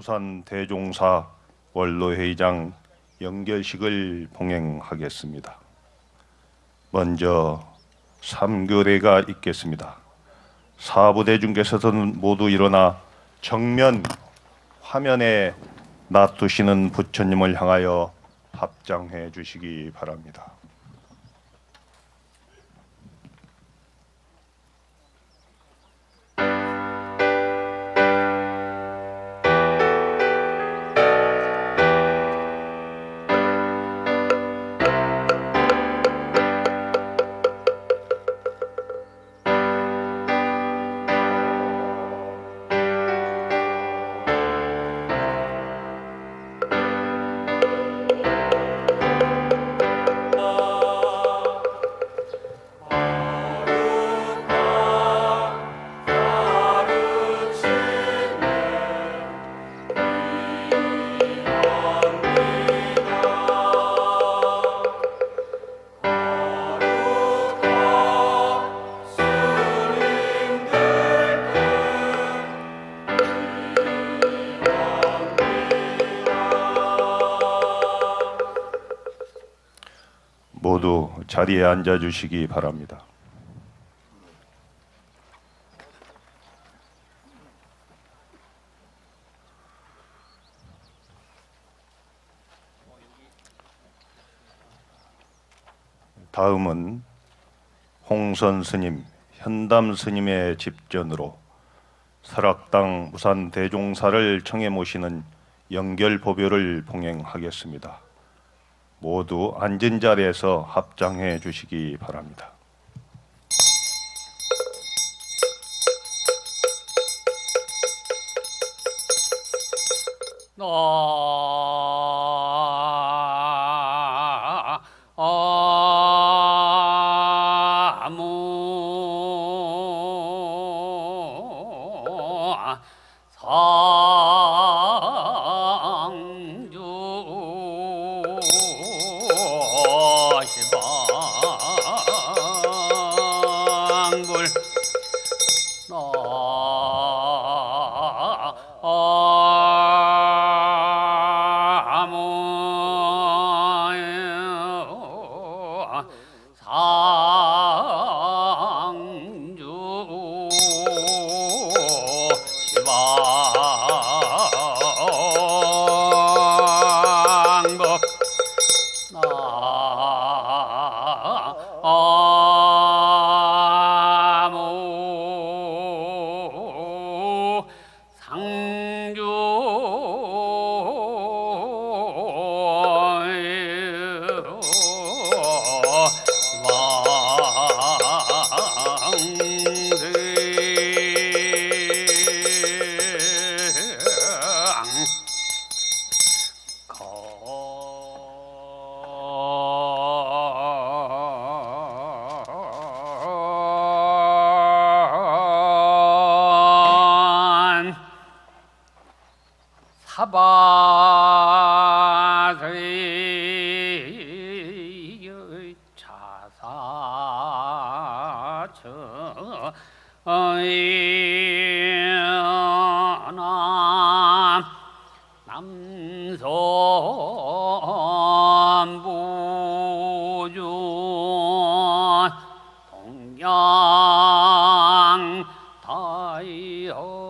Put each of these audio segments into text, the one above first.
부산 대종사 원로회의장 연결식을 봉행하겠습니다. 먼저 3교례가 있겠습니다. 사부대중께서는 모두 일어나 정면 화면에 놔두시는 부처님을 향하여 합장해 주시기 바랍니다. 모두 자리에 앉아 주시기 바랍니다. 다음은 홍선 스님, 현담 스님의 집전으로 설악당 부산 대종사를 청해 모시는 연결보배를 봉행하겠습니다. 모두 앉은 자리에서 합장해 주시기 바랍니다. 사바의 차사천남 남선부준 동양 다이어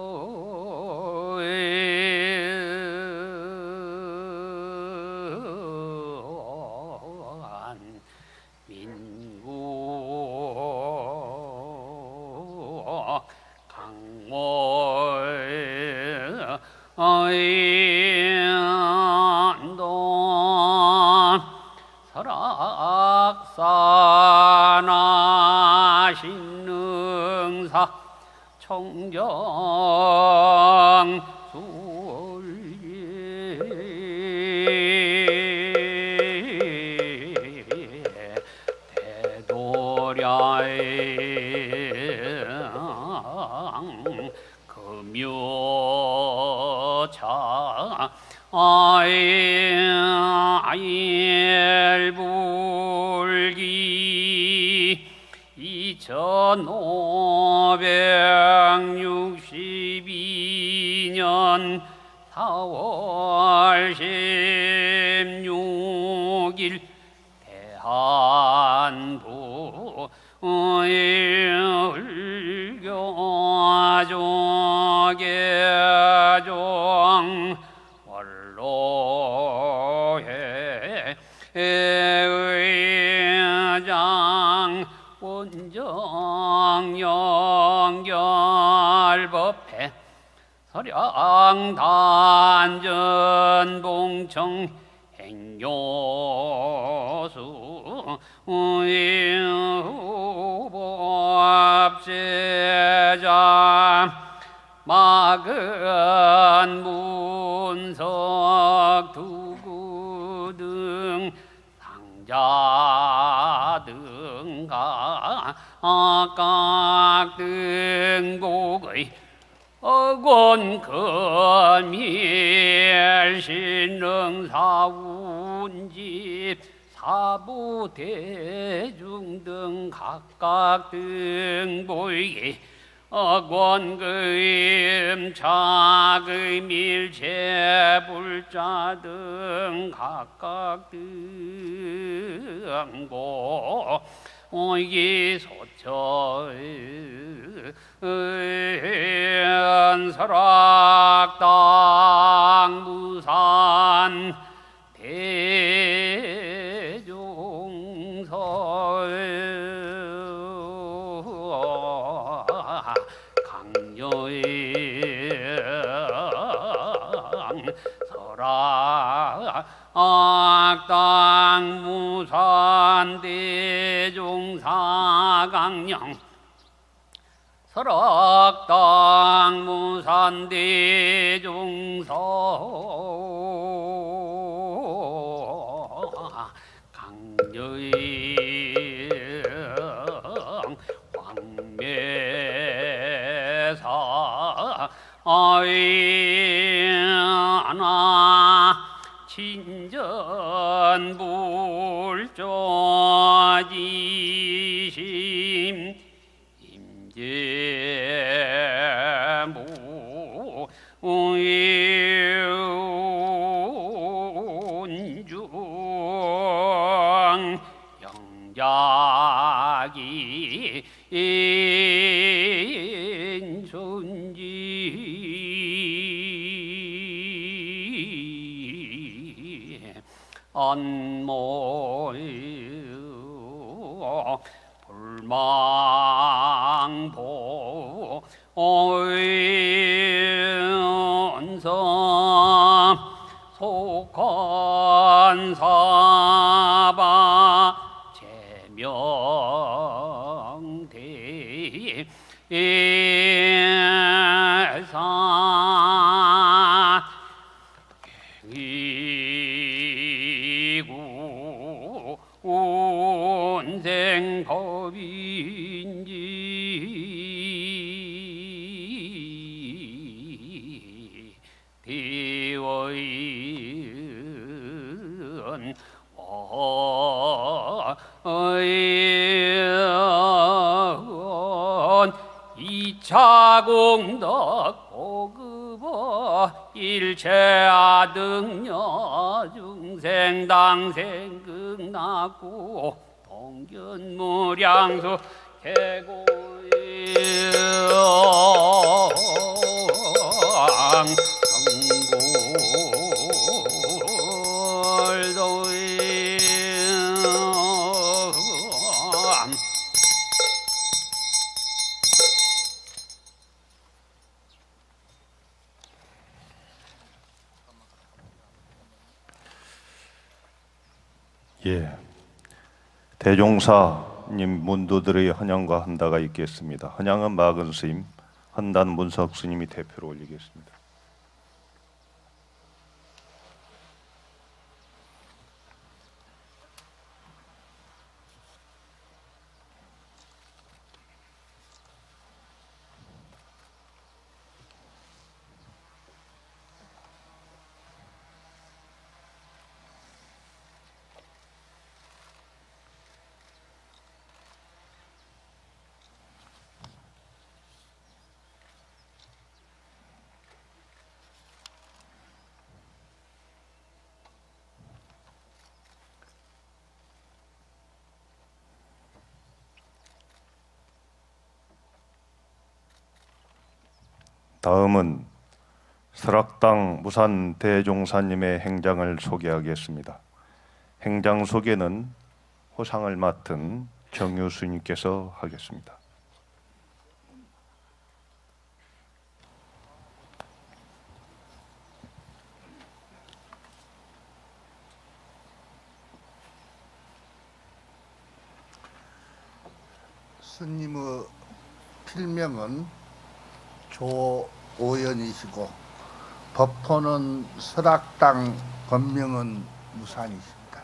설악산하 신능사 청정 대도랴의 금요차 아일불기 2562년 4월 16일 대한부 율교조계종 원로회 의장 원정연결법회 서량단전 봉청 행교수 후보합제자 막은 문석 두구 등 상자 등가 각 등곡의 어곤 금일 신릉사운집 사부 대중 등 각각 등보이게 어권금 차금일 재불자 등 각각 등보 오이기 소처 설악당 무산 대종서 강요의 설악당 무산 대종사강령 설악당 무산 대종서 강여의 황매사 아이나 친전불조지심 임재무 운중 영작이 인순지 안모유 불망보 오연서 속건사바 제명대 예사 이구 운생법인지 대의원 어의원 2차 공덕 고급어 일체아등녀 중생당생 극락구 동견무량수 개고영 정골도임 예, 대종사님 문도들의 헌양과 헌다가 있겠습니다. 헌양은 마근 스님, 헌단 문석 스님이 대표로 올리겠습니다. 다음은 설악당 무산 대종사님의 행장을 소개하겠습니다. 행장 소개는 호상을 맡은 정유수님께서 하겠습니다. 스님의 필명은 조오연이시고 법호는 설악당, 법명은 무산이십니다.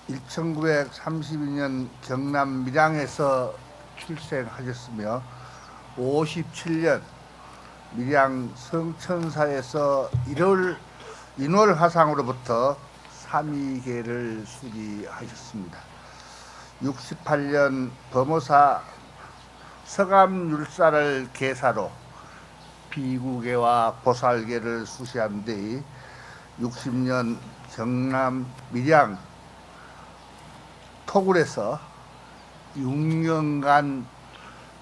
1932년 경남 밀양에서 출생하셨으며 57년 밀양 성천사에서 인월화상으로부터 삼위계를 수리하셨습니다. 68년 범호사 서감율사를 계사로 비구계와 보살계를 수시한 뒤 60년 경남 밀양 토굴에서 6년간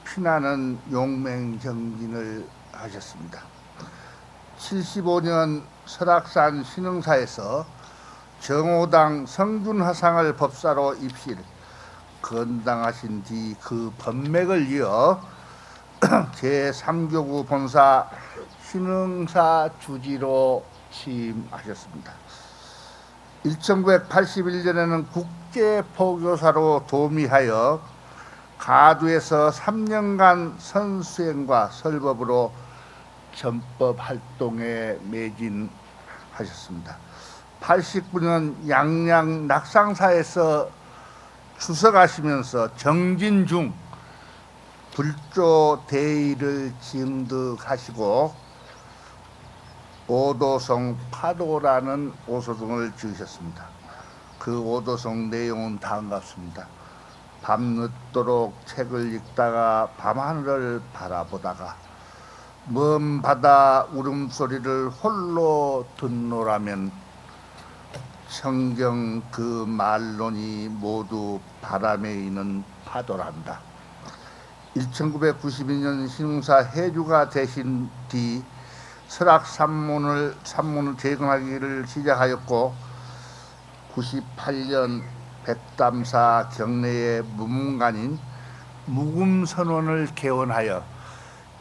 피나는 용맹정진을 하셨습니다. 75년 설악산 신흥사에서 정오당 성준화상을 법사로 입실 건당하신 뒤 그 법맥을 이어 제3교구 본사 신흥사 주지로 취임하셨습니다. 1981년에는 국제포교사로 도미하여 가두에서 3년간 선수행과 설법으로 전법 활동에 매진하셨습니다. 89년 양양 낙상사에서 추석하시면서 정진 중 불조 대의를 징득하시고 오도성 파도라는 오소동을 지으셨습니다. 그 오도성 내용은 다음과 같습니다. 밤늦도록 책을 읽다가 밤하늘을 바라보다가 먼 바다 울음소리를 홀로 듣노라면 성경 그 말론이 모두 바람에 있는 파도란다. 1992년 신흥사 해주가 되신 뒤 설악 산문을 재건하기를 시작하였고 98년 백담사 경내의 무문관인 묵음선원을 개원하여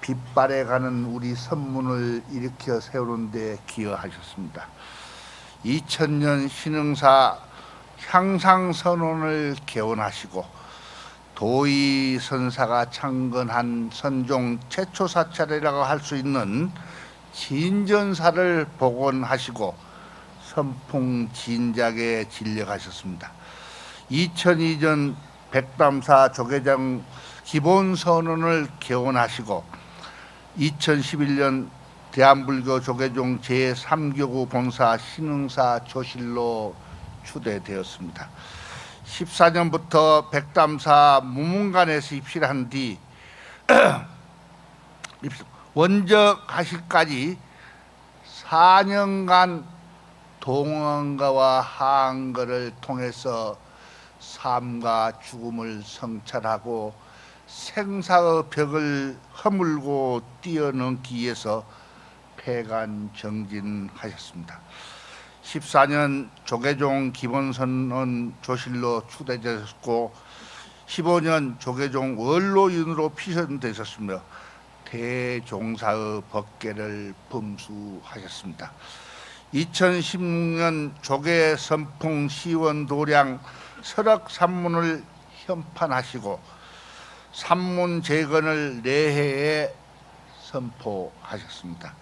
빛발에 가는 우리 선문을 일으켜 세우는 데 기여하셨습니다. 2000년 신흥사 향상선원을 개원하시고 도의선사가 창건한 선종 최초 사찰이라고 할 수 있는 진전사를 복원하시고 선풍진작에 진력하셨습니다. 2002년 백담사 조계종 기본선언을 개원하시고 2011년 대한불교 조계종 제3교구 본사 신흥사 조실로 추대되었습니다. 14년부터 백담사 무문관에서 입실한 뒤 원적하실까지 4년간 동원가와 하한거를 통해서 삶과 죽음을 성찰하고 생사의 벽을 허물고 뛰어넘기 위해서 폐간정진하셨습니다. 14년 조계종 기본선언 조실로 추대되셨고 15년 조계종 원로윤으로 피선되셨으며 대종사의 법계를 범수하셨습니다. 2016년 조계 선풍 시원 도량 설악 산문을 현판하시고 산문 재건을 내해에 선포하셨습니다.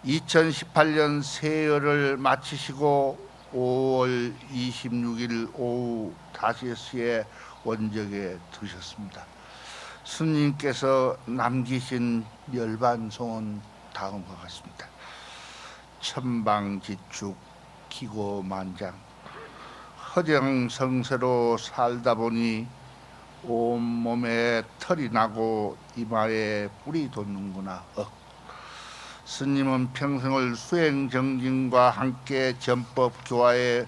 2018년 세열을 마치시고 5월 26일 오후 5시에 원적에 드셨습니다. 스님께서 남기신 멸반송은 다음과 같습니다. 천방지축 기고만장 허정성세로 살다 보니 온몸에 털이 나고 이마에 뿔이 돋는구나. 스님은 평생을 수행정진과 함께 전법 교화에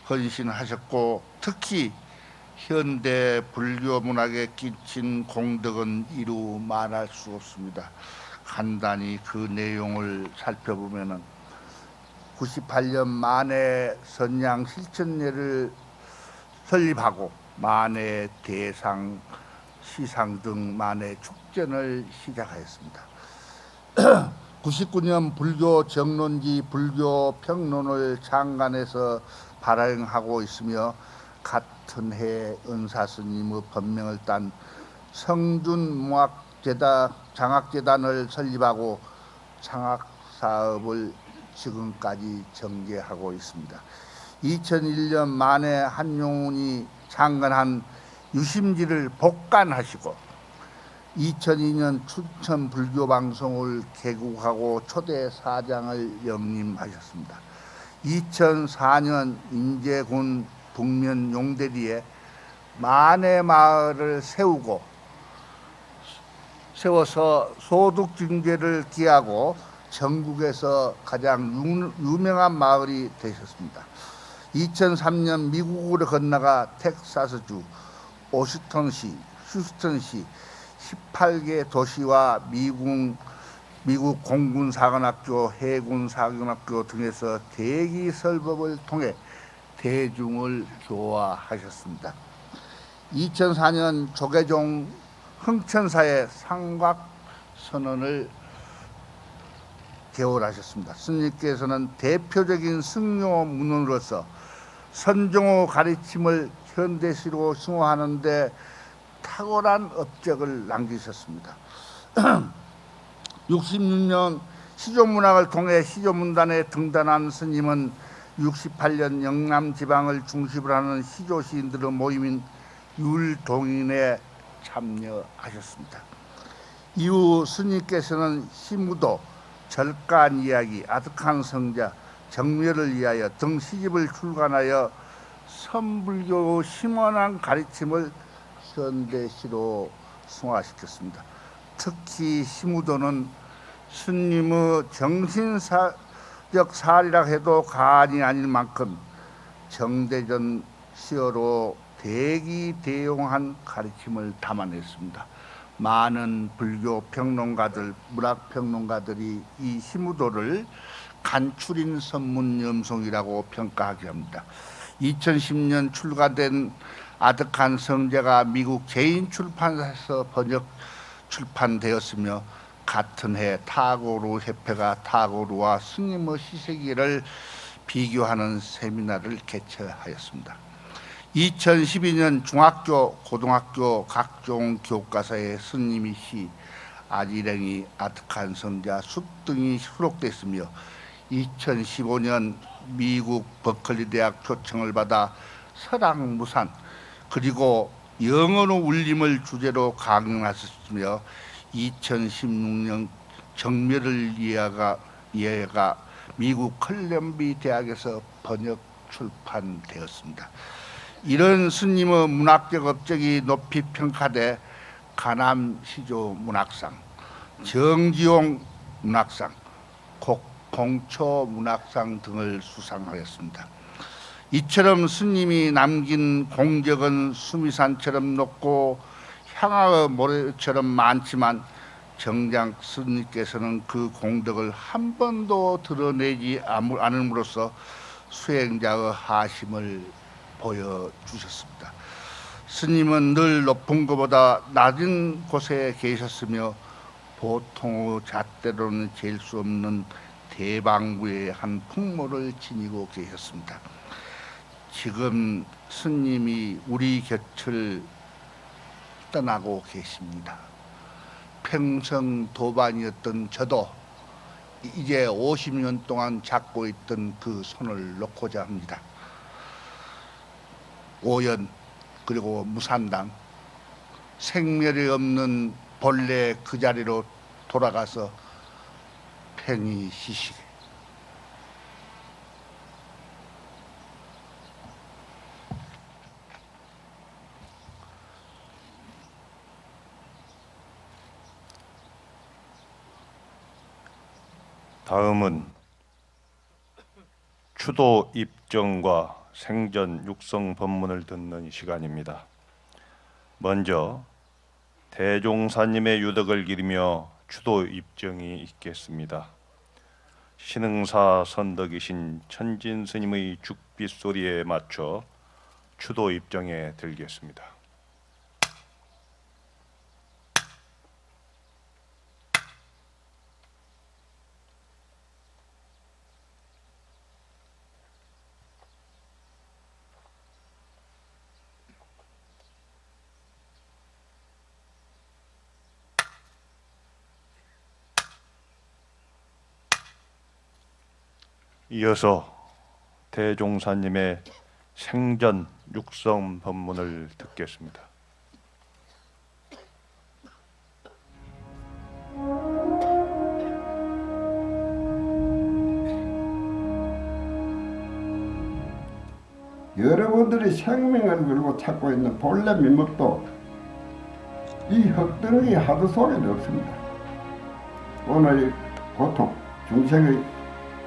헌신하셨고 특히 현대 불교 문학에 끼친 공덕은 이루 말할 수 없습니다. 간단히 그 내용을 살펴보면은 98년 만해 선양 실천례를 설립하고 만해 대상 시상 등 만해 축전을 시작하였습니다. 99년 불교 정론지 불교 평론을 장관에서 발행하고 있으며 같은 해 은사스님의 법명을 딴 성준무학재단 장학재단을 설립하고 장학사업을 지금까지 전개하고 있습니다. 2001년 만에 한용운이 창건한 유심지를 복간하시고 2002년 춘천 불교방송을 개국하고 초대 사장을 역임하셨습니다. 2004년 인제군 북면 용대리에 만해마을을 세워서 소득증대를 기하고 전국에서 가장 유명한 마을이 되셨습니다. 2003년 미국으로 건너가 텍사스주 오스턴시, 휴스턴시 18개 도시와 미국 공군사관학교, 해군사관학교 등에서 대기 설법을 통해 대중을 교화하셨습니다. 2004년 조계종 흥천사의 상곽선언을 개월하셨습니다. 스님께서는 대표적인 승려 문헌으로서 선종의 가르침을 현대시로 승화하는 데 탁월한 업적을 남기셨습니다. 66년 시조문학을 통해 시조문단에 등단한 스님은 68년 영남 지방을 중심으로 하는 시조 시인들의 모임인 율동인에 참여하셨습니다. 이후 스님께서는 시무도, 절간 이야기, 아득한 성자, 정멸을 위하여 등 시집을 출간하여 선불교의 심원한 가르침을 현대시로 승화시켰습니다. 특히 시무도는 스님의 정신적 사리라 해도 과언이 아닐 만큼 정대전 시어로 대기대용한 가르침을 담아냈습니다. 많은 불교 평론가들, 문학 평론가들이 이 시무도를 간추린 선문 염송이라고 평가하게 합니다. 2010년 출간된 아득한 성자가 미국 제인 출판사에서 번역 출판되었으며 같은 해 타고루 협회가 타고루와 스님의 시세기를 비교하는 세미나를 개최하였습니다. 2012년 중학교, 고등학교 각종 교과서에 스님의 시, 아지랭이, 아득한 성자, 숲 등이 수록됐으며 2015년 미국 버클리 대학 초청을 받아 설악무산 그리고 영혼의 울림을 주제로 강연하셨으며 2016년 정멸을 이해가 미국 컬럼비 대학에서 번역 출판되었습니다. 이런 스님의 문학적 업적이 높이 평가돼 가남 시조 문학상, 정지용 문학상, 공초 문학상 등을 수상하였습니다. 이처럼 스님이 남긴 공적은 수미산처럼 높고 향하의 모래처럼 많지만 정작 스님께서는 그 공덕을 한 번도 드러내지 않음으로써 수행자의 하심을 보여주셨습니다. 스님은 늘 높은 것보다 낮은 곳에 계셨으며 보통의 잣대로는 잴 수 없는 대방부의 한 풍모를 지니고 계셨습니다. 지금 스님이 우리 곁을 떠나고 계십니다. 평생 도반이었던 저도 이제 50년 동안 잡고 있던 그 손을 놓고자 합니다. 오연 그리고 무산당 생멸이 없는 본래 그 자리로 돌아가서 편히 쉬시게. 다음은 추도 입정과 생전 육성 법문을 듣는 시간입니다. 먼저 대종사님의 유덕을 기리며 추도 입정이 있겠습니다. 신흥사 선덕이신 천진 스님의 죽빛 소리에 맞춰 추도 입정에 들겠습니다. 이어서 대종사님의 생전 육성 법문을 듣겠습니다. 여러분들이 생명을 걸고 찾고 있는 본래 민목도 이 흙덩이 하두 속에는 없습니다. 오늘 고통, 중생의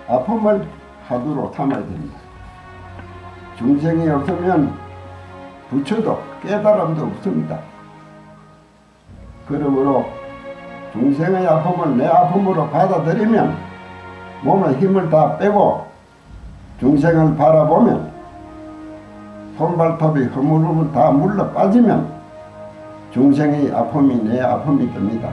아픔을 하두로 삼아야 됩니다. 중생이 없으면 부처도 깨달음도 없습니다. 그러므로 중생의 아픔을 내 아픔으로 받아들이면 몸에 힘을 다 빼고 중생을 바라보면 손발톱이 흐물흐물 다 물러 빠지면 중생의 아픔이 내 아픔이 됩니다.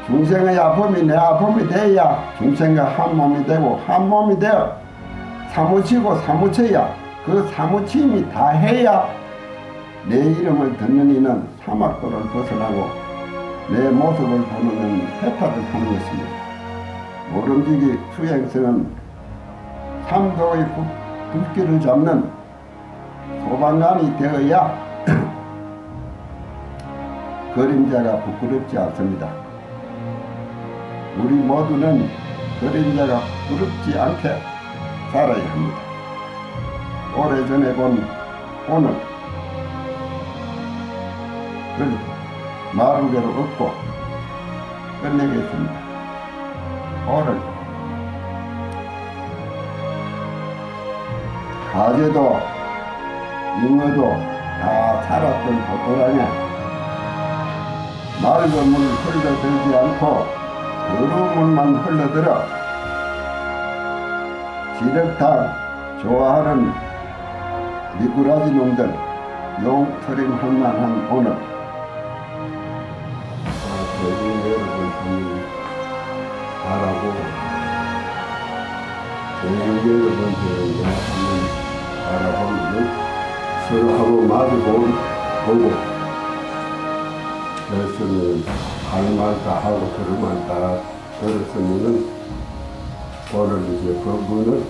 중생의 아픔이 내 아픔이 되어야 중생과 한 몸이 되고 한 몸이 되어 사무치고 사무쳐야 그 사무침이 다 해야 내 이름을 듣는 이는 사막도를 벗어나고 내 모습을 보는 이는 해탈을 하는 것입니다. 모름지기 수행성은 삼도의 붓기를 잡는 소방관이 되어야 그림자가 부끄럽지 않습니다. 우리 모두는 그림자가 부끄럽지 않게 살아야 합니다. 오래전에 본 오늘을 마루개로 얻고 끝내겠습니다. 오늘 가재도 잉어도 다 살았던 보도랑에 맑은 물을 흘러들지 않고 더러운 물만 흘러들어 지력탕 좋아하는 미꾸라지 놈들 용터림 할만한 오늘 대중 여러분 바라고 대중 여러분들을 바라보면 서로하고 마주보고 그랬으면 할 말 다 하고 들을 말 다 들었으면 오늘 이제 법문을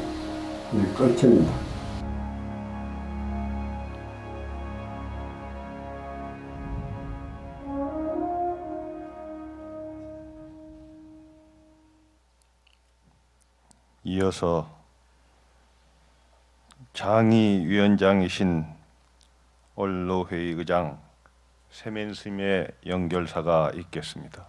끝입니다. 이어서 장의위원장이신 원로회의 의장 세면스님의 연결사가 있겠습니다.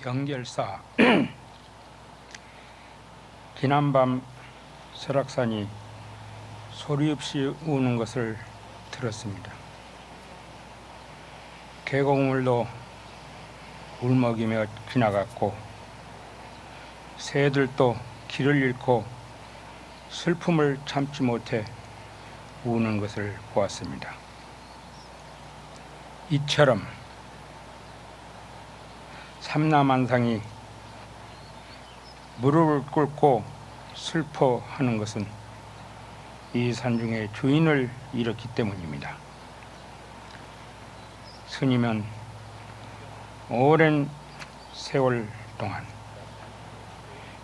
연결사 지난밤 설악산이 소리 없이 우는 것을 들었습니다. 계곡물도 울먹이며 지나갔고 새들도 길을 잃고 슬픔을 참지 못해 우는 것을 보았습니다. 이처럼 삼라만상이 무릎을 꿇고 슬퍼하는 것은 이 산중의 주인을 잃었기 때문입니다. 스님은 오랜 세월 동안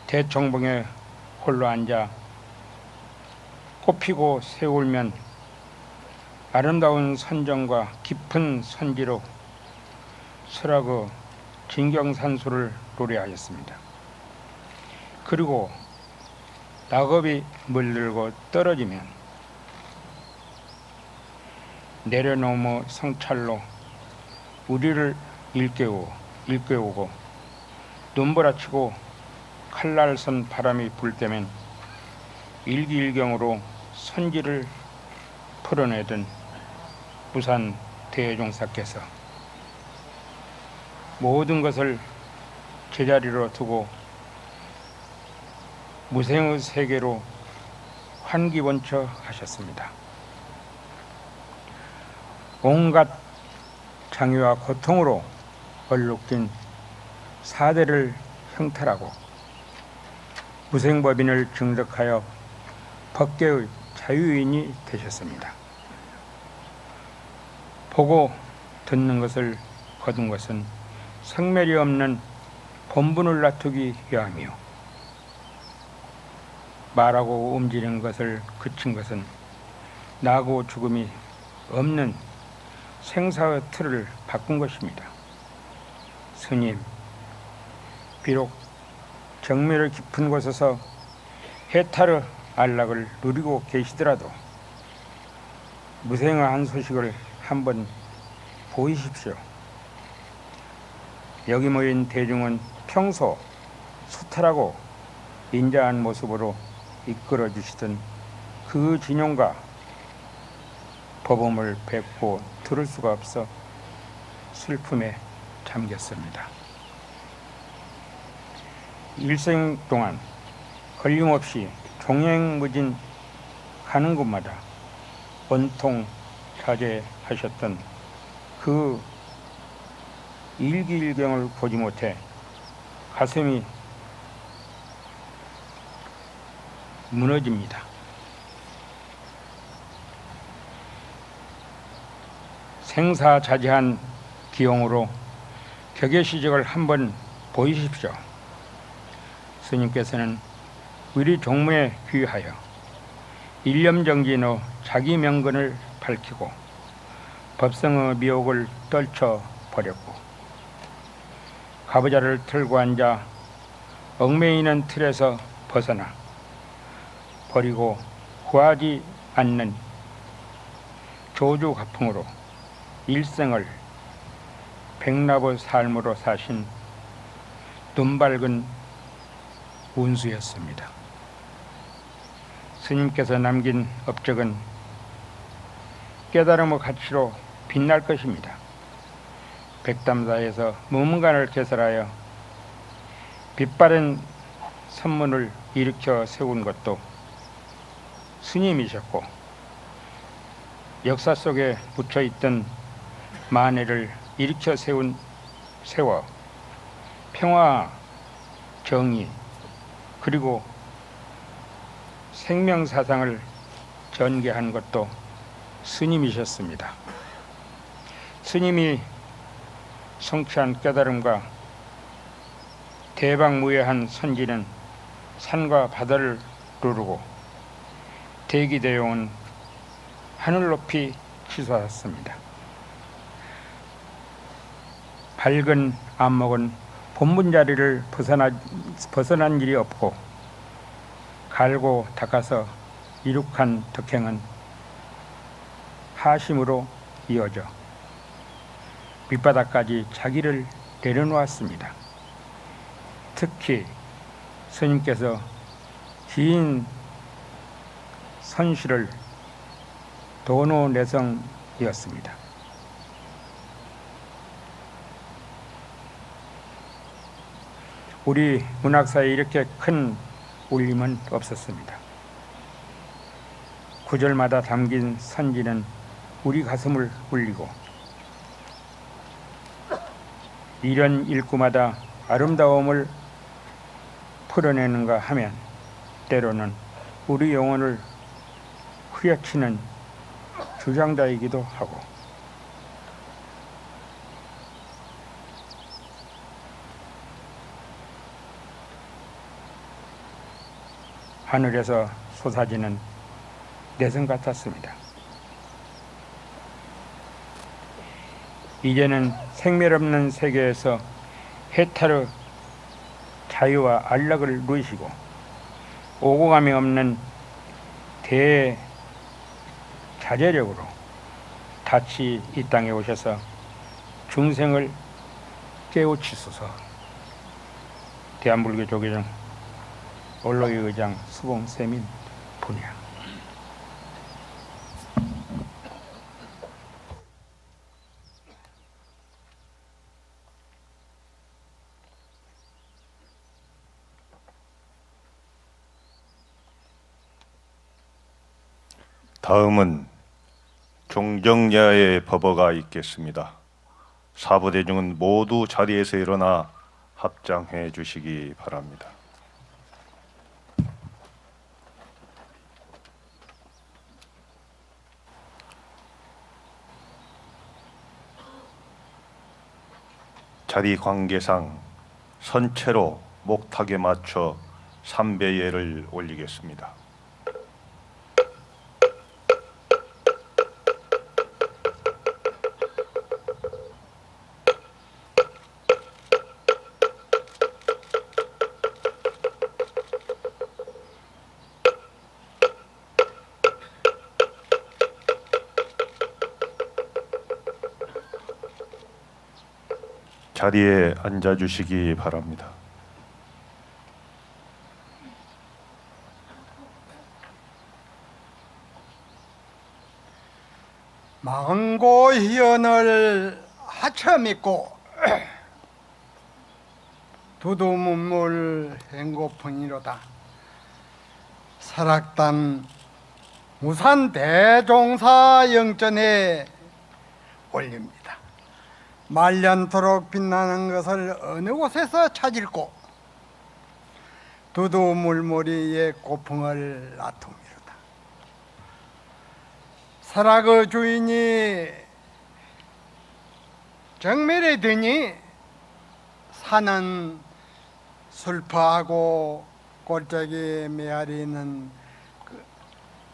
대청봉에 홀로 앉아 꽃피고 새울면 아름다운 선정과 깊은 선지로 설악의 진경산수를 노래하였습니다. 그리고 낙엽이 물들고 떨어지면 내려놓은 성찰로 우리를 일깨우고 눈보라치고 칼날선 바람이 불 때면 일기일경으로 선지를 풀어내던 부산 대종사께서 모든 것을 제자리로 두고 무생의 세계로 환기번처 하셨습니다. 온갖 장애와 고통으로 얼룩진 사대를 형탈하고 무생법인을 증득하여 법계의 자유인이 되셨습니다. 보고 듣는 것을 거둔 것은 성멸이 없는 본분을 놔두기 위함이요, 말하고 움직이는 것을 그친 것은 나고 죽음이 없는 생사의 틀을 바꾼 것입니다. 스님, 비록 정멸의 깊은 곳에서 해탈의 안락을 누리고 계시더라도 무생의 한 소식을 한번 보이십시오. 여기 모인 대중은 평소 수탈하고 인자한 모습으로 이끌어 주시던 그 진용과 법음을 뵙고 들을 수가 없어 슬픔에 잠겼습니다. 일생 동안 걸림없이 종횡무진 가는 곳마다 온통 자제하셨던 그 일기일경을 보지 못해 가슴이 무너집니다. 생사자제한 기용으로 격예시적을 한번 보이십시오. 스님께서는 위리 종무에 귀하여 일념정진의 자기 명근을 밝히고 법성의 미혹을 떨쳐버렸고 가부좌를 틀고 앉아 얽매이는 틀에서 벗어나 버리고 구하지 않는 조주가풍으로 일생을 백납의 삶으로 사신 눈밝은 운수였습니다. 스님께서 남긴 업적은 깨달음의 가치로 빛날 것입니다. 백담사에서 무문관을 개설하여 빛바랜 선문을 일으켜 세운 것도 스님이셨고, 역사 속에 묻혀있던 만해를 일으켜 세워 평화, 정의, 그리고 생명사상을 전개한 것도 스님이셨습니다. 스님이 성취한 깨달음과 대박무예한 선지는 산과 바다를 누르고 대기대용은 하늘 높이 치솟았습니다. 밝은 안목은 본분 자리를 벗어난 일이 없고, 갈고 닦아서 이룩한 덕행은 하심으로 이어져 밑바닥까지 자기를 내려놓았습니다. 특히 스님께서 긴 선실을 도노내성이었습니다. 우리 문학사에 이렇게 큰 울림은 없었습니다. 구절마다 담긴 선지는 우리 가슴을 울리고 이런 일구마다 아름다움을 풀어내는가 하면 때로는 우리 영혼을 후려치는 주장자이기도 하고 하늘에서 솟아지는 내성 같았습니다. 이제는 생멸 없는 세계에서 해탈의 자유와 안락을 누리시고 오고감이 없는 대자제력으로 다시 이 땅에 오셔서 중생을 깨우치소서. 대한불교 조계종 원로의 의장 수봉세민 분야. 다음은 종정야의 법어가 있겠습니다. 사부대중은 모두 자리에서 일어나 합장해 주시기 바랍니다. 자리 관계상 선체로 목탁에 맞춰 삼배예를 올리겠습니다. 자리에 앉아 주시기 바랍니다. 망고 희연을 하쳐 믿고 두두문물 행고풍이로다. 설악단 무산 대종사 영전에 올립니다. 말년토록 빛나는 것을 어느 곳에서 찾을꼬 두두물머리의 고풍을 놔둡니다. 설악의 주인이 정멸에 드니 산은 슬퍼하고 골짜기 메아리는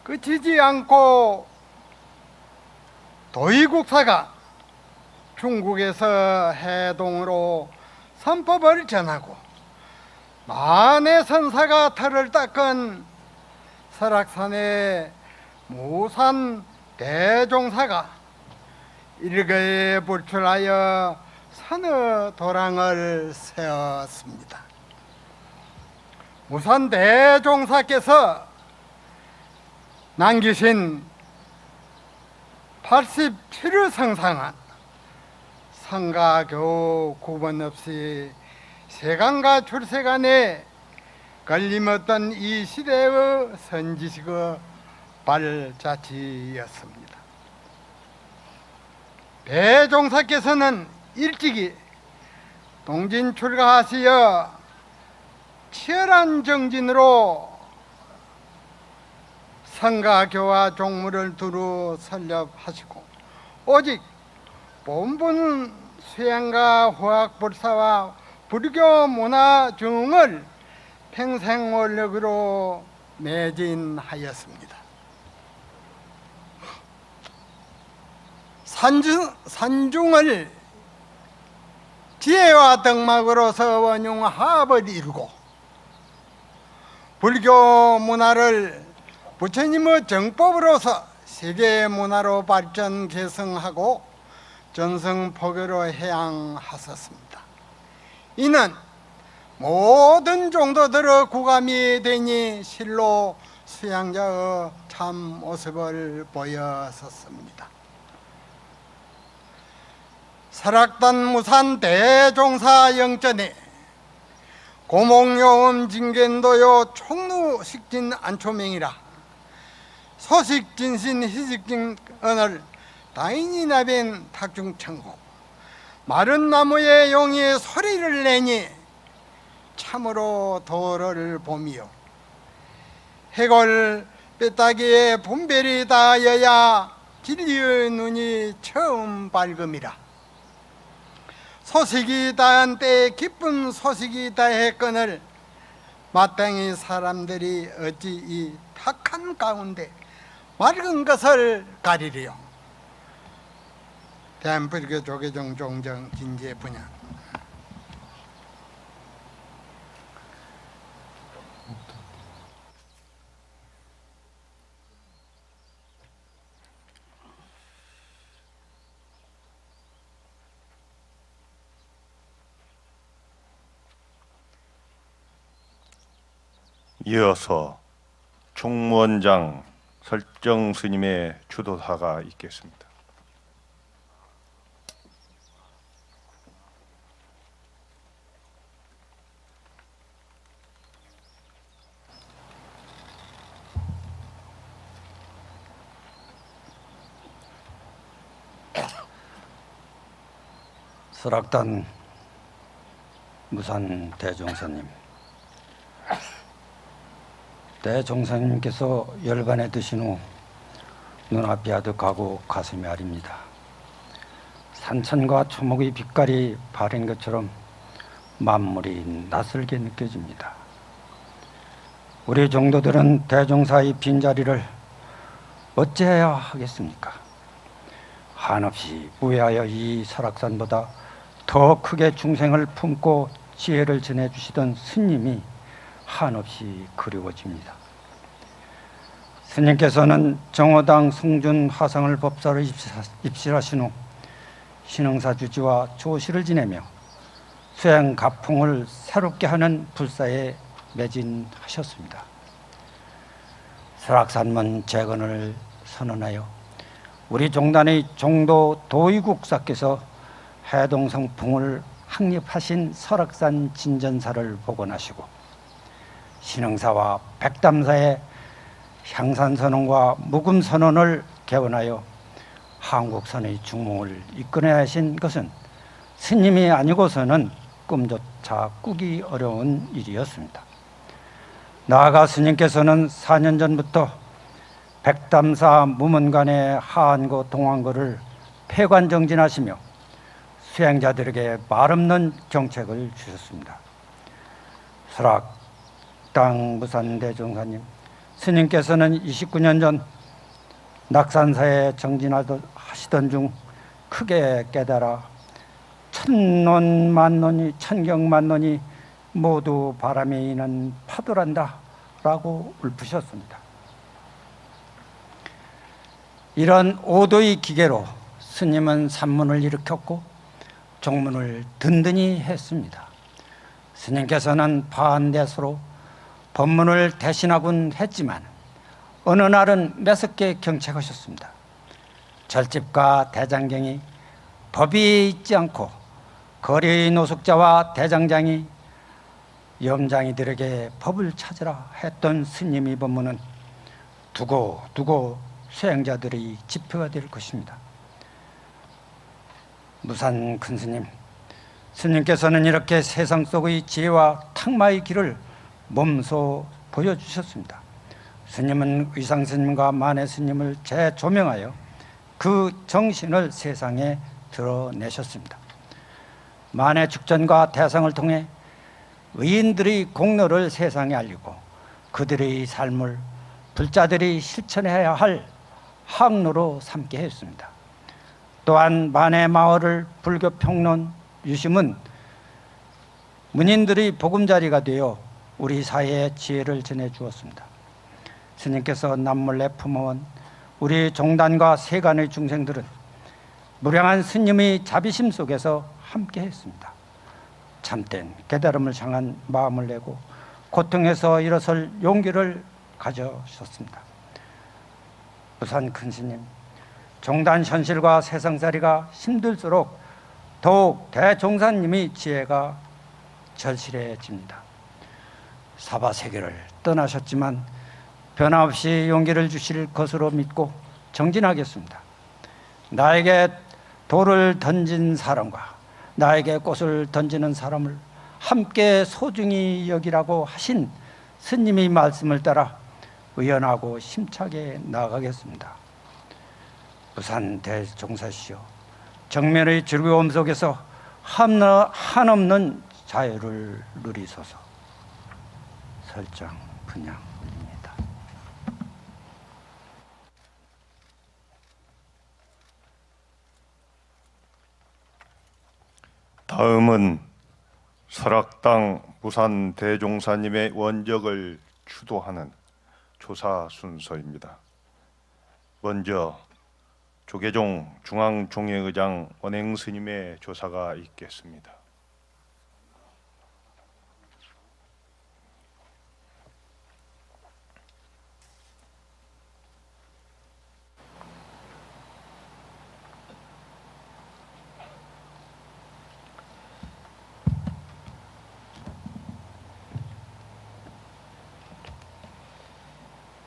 끝이지 않고 도의국사가 중국에서 해동으로 선법을 전하고 만의 선사가 털을 닦은 설악산의 무산 대종사가 일거에 불출하여 산의 도랑을 세웠습니다. 무산 대종사께서 남기신 87을 성상한 성가교 구분 없이 세간과 출세간에 걸림없던 이 시대의 선지식의 발자취였습니다. 대종사께서는 일찍이 동진 출가하시어 치열한 정진으로 성가교와 종무를 두루 설립하시고 오직 본분 수양과 화학불사와 불교 문화 중을 평생원력으로 매진하였습니다. 산중을 지혜와 덕막으로서 원융합을 이루고 불교 문화를 부처님의 정법으로서 세계 문화로 발전 개성하고 전성포교로 해양하셨습니다. 이는 모든 종도들의 구감이 되니 실로 수양자의 참 모습을 보였었습니다. 설악단 무산 대종사 영전에 고목요음 징견도요 총루식진 안초명이라 소식진신 희식진언을 다인이 나변 탁중천국 마른 나무의 용이 소리를 내니 참으로 도를 봄이요 해골 뼈다귀에 분별이 닿아야 진리의 눈이 처음 밝음이라. 소식이 다한 때에 기쁜 소식이 다했거늘 마땅히 사람들이 어찌 이 탁한 가운데 맑은 것을 가리리요. 대한불교 조계종 종정 진제 분야. 이어서 총무원장 설정 스님의 주도사가 있겠습니다. 설악단 무산 대종사님, 대종사님께서 열반에 드신 후 눈앞이 아득하고 가슴이 아립니다. 산천과 초목의 빛깔이 바른 것처럼 만물이 낯설게 느껴집니다. 우리 종도들은 대종사의 빈자리를 어찌해야 하겠습니까? 한없이 무해하여 이 설악산보다 더 크게 중생을 품고 지혜를 전해주시던 스님이 한없이 그리워집니다. 스님께서는 정호당 성준 화상을 법사로 입실하신 후 신흥사 주지와 조시를 지내며 수행 가풍을 새롭게 하는 불사에 매진하셨습니다. 설악산문 재건을 선언하여 우리 종단의 종도 도의국사께서 해동성풍을 확립하신 설악산 진전사를 복원하시고 신흥사와 백담사의 향산선언과 묵음선언을 개원하여 한국선의 중몽을 이끌어야 하신 것은 스님이 아니고서는 꿈조차 꾸기 어려운 일이었습니다. 나아가 스님께서는 4년 전부터 백담사 무문간의 하안고 동안고를 폐관정진하시며 수행자들에게 말없는 경책을 주셨습니다. 설악당 무산대종사님, 스님께서는 29년 전 낙산사에 정진하시던 중 크게 깨달아 천논만논이 천경만논이 모두 바람에 이는 파도란다 라고 울부셨습니다. 이런 오도의 기계로 스님은 산문을 일으켰고 종문을 든든히 했습니다. 스님께서는 반대수로 법문을 대신하곤 했지만 어느 날은 매섭게 경책하셨습니다. 절집과 대장경이 법이 있지 않고 거리의 노숙자와 대장장이 염장이들에게 법을 찾으라 했던 스님의 법문은 두고 수행자들의 지표가 될 것입니다. 무산 큰 스님, 스님께서는 이렇게 세상 속의 지혜와 탁마의 길을 몸소 보여주셨습니다. 스님은 의상 스님과 만해 스님을 재조명하여 그 정신을 세상에 드러내셨습니다. 만해 축전과 대상을 통해 의인들의 공로를 세상에 알리고 그들의 삶을 불자들이 실천해야 할 항로로 삼게 했습니다. 또한 만해 마을을 불교 평론 유심은 문인들의 보금자리가 되어 우리 사회에 지혜를 전해 주었습니다. 스님께서 남몰래 품어온 우리 종단과 세간의 중생들은 무량한 스님의 자비심 속에서 함께 했습니다. 참된 깨달음을 향한 마음을 내고 고통에서 일어설 용기를 가져셨습니다. 무산 큰 스님, 종단 현실과 세상살이가 힘들수록 더욱 대종사님의 지혜가 절실해집니다. 사바세계를 떠나셨지만 변함없이 용기를 주실 것으로 믿고 정진하겠습니다. 나에게 돌을 던진 사람과 나에게 꽃을 던지는 사람을 함께 소중히 여기라고 하신 스님의 말씀을 따라 의연하고 심차게 나아가겠습니다. 부산 대종사시여, 정면의 즐거움 속에서 한없는 자유를 누리소서. 설정 분양 올립니다. 다음은 설악당 부산 대종사님의 원적을 추도하는 조사 순서입니다. 먼저 조계종 중앙종회의장 원행스님의 조사가 있겠습니다.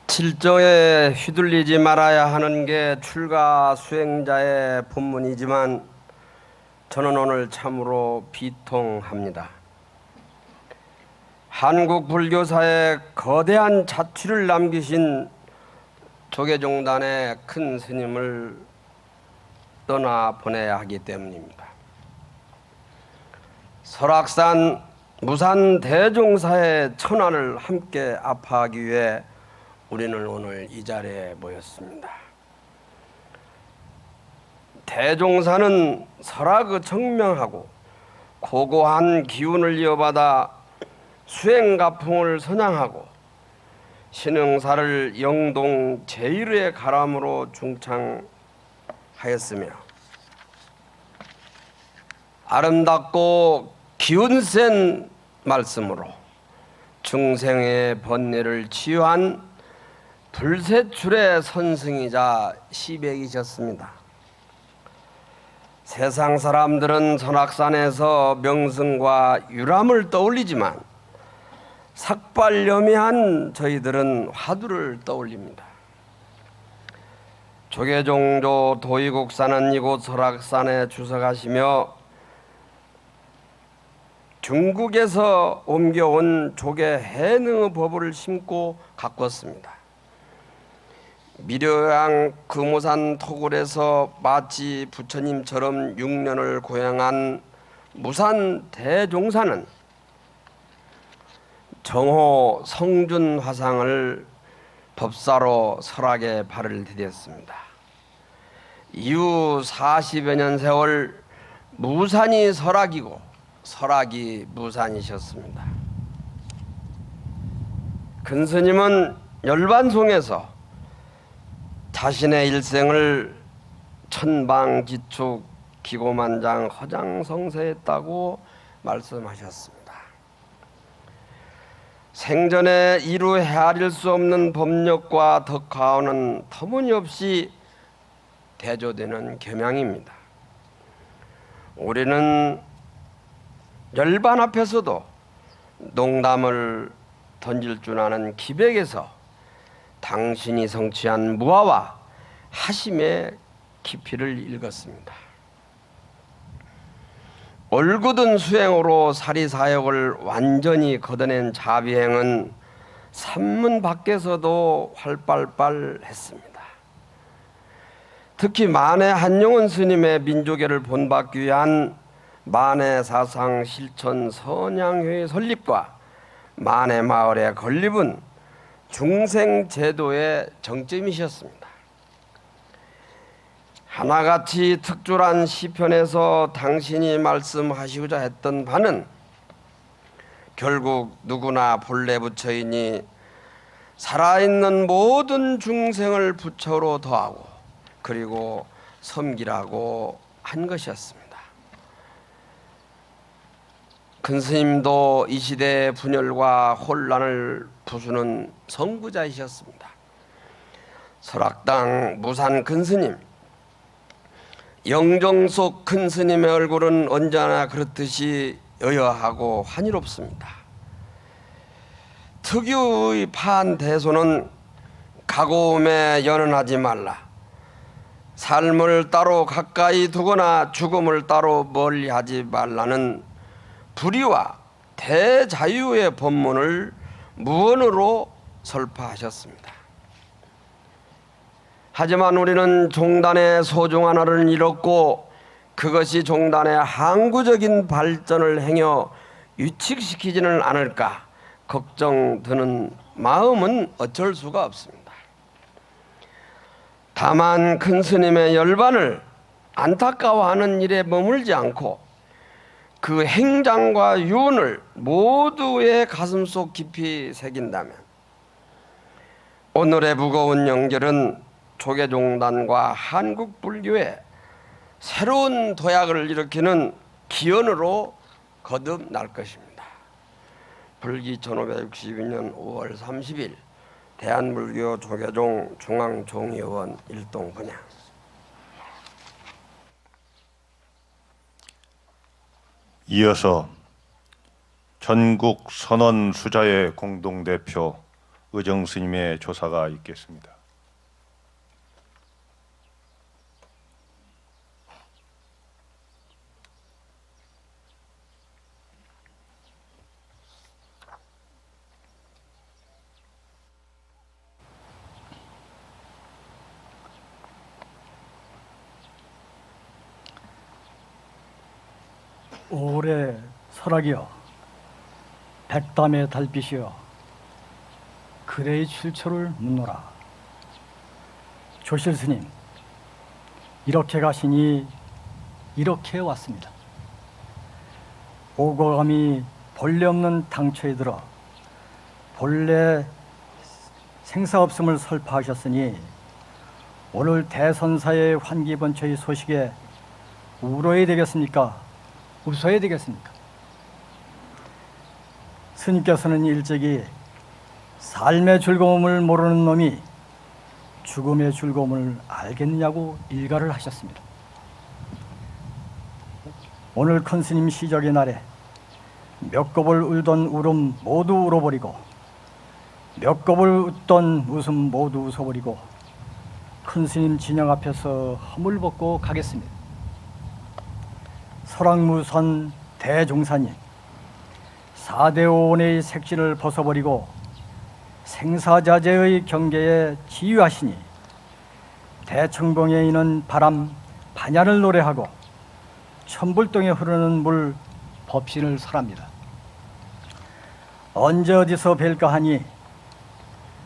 질서에 휘둘리지 말아야 하는 게 출가 수행자의 본문이지만 저는 오늘 참으로 비통합니다. 한국 불교사에 거대한 자취를 남기신 조계종단의 큰 스님을 떠나보내야 하기 때문입니다. 설악산 무산 대종사의 천안을 함께 아파하기 위해 우리는 오늘 이 자리에 모였습니다. 대종사는 설악의 청명하고 고고한 기운을 이어받아 수행가풍을 선양하고 신흥사를 영동 제1의 가람으로 중창하였으며 아름답고 기운센 말씀으로 중생의 번뇌를 치유한 불세출의 선승이자 시백이셨습니다. 세상 사람들은 설악산에서 명승과 유람을 떠올리지만 삭발염이한 저희들은 화두를 떠올립니다. 조계종조 도의국사는 이곳 설악산에 주석하시며 중국에서 옮겨온 조계 해능의 법을 심고 가꿨습니다. 미려양 금오산 토굴에서 마치 부처님처럼 6년을 고행한 무산 대종사는 정호 성준 화상을 법사로 설악에 발을 디뎠습니다. 이후 40여 년 세월 무산이 설악이고 설악이 무산이셨습니다. 근스님은 열반송에서 자신의 일생을 천방지축 기고만장 허장성세했다고 말씀하셨습니다. 생전에 이루 헤아릴 수 없는 법력과 덕화원은 터무니없이 대조되는 겸양입니다. 우리는 열반 앞에서도 농담을 던질 줄 아는 기백에서 당신이 성취한 무아와 하심의 깊이를 읽었습니다. 올곧은 수행으로 사리사욕을 완전히 걷어낸 자비행은 산문 밖에서도 활발했습니다. 특히 만해 한용운 스님의 민족애를 본받기 위한 만해 사상 실천 선양회의 설립과 만해 마을의 건립은 중생 제도의 정점이셨습니다. 하나같이 특출한 시편에서 당신이 말씀하시고자 했던 바는 결국 누구나 본래 부처이니 살아있는 모든 중생을 부처로 더하고 그리고 섬기라고 한 것이었습니다. 큰스님도 이 시대의 분열과 혼란을 부수는 선구자이셨습니다. 설악당 무산 큰스님, 영정 속 큰스님의 얼굴은 언제나 그렇듯이 여여하고 환희롭습니다. 특유의 판대소는 가고움에 연연하지 말라, 삶을 따로 가까이 두거나 죽음을 따로 멀리하지 말라는 불의와 대자유의 법문을 무언으로 설파하셨습니다. 하지만 우리는 종단의 소중한 하나를 잃었고 그것이 종단의 항구적인 발전을 행여 유축시키지는 않을까 걱정드는 마음은 어쩔 수가 없습니다. 다만 큰 스님의 열반을 안타까워하는 일에 머물지 않고 그 행장과 윤을 모두의 가슴속 깊이 새긴다면 오늘의 무거운 연결은 조계종단과 한국불교의 새로운 도약을 일으키는 기원으로 거듭날 것입니다. 불기 1562년 5월 30일 대한불교 조계종 중앙종의원 일동분양. 이어서 전국 선원 수자의 공동대표 의정스님의 조사가 있겠습니다. 올해 설악이여 백담의 달빛이여 글의 출처를 묻노라. 조실스님, 이렇게 가시니 이렇게 왔습니다. 오고감이 본래 없는 당초에 들어 본래 생사 없음을 설파하셨으니 오늘 대선사의 환기번처의 소식에 울어야 되겠습니까? 웃어야 되겠습니까? 스님께서는 일찍이 삶의 즐거움을 모르는 놈이 죽음의 즐거움을 알겠느냐고 일가를 하셨습니다. 오늘 큰 스님 시적의 날에 몇 겁을 울던 울음 모두 울어버리고 몇 겁을 웃던 웃음 모두 웃어버리고 큰 스님 진영 앞에서 허물벗고 가겠습니다. 설악무선 대종사님, 4대오원의 색지를 벗어버리고 생사자재의 경계에 지유하시니 대청봉에 있는 바람 반야를 노래하고 천불동에 흐르는 물 법신을 설합니다. 언제 어디서 뵐까 하니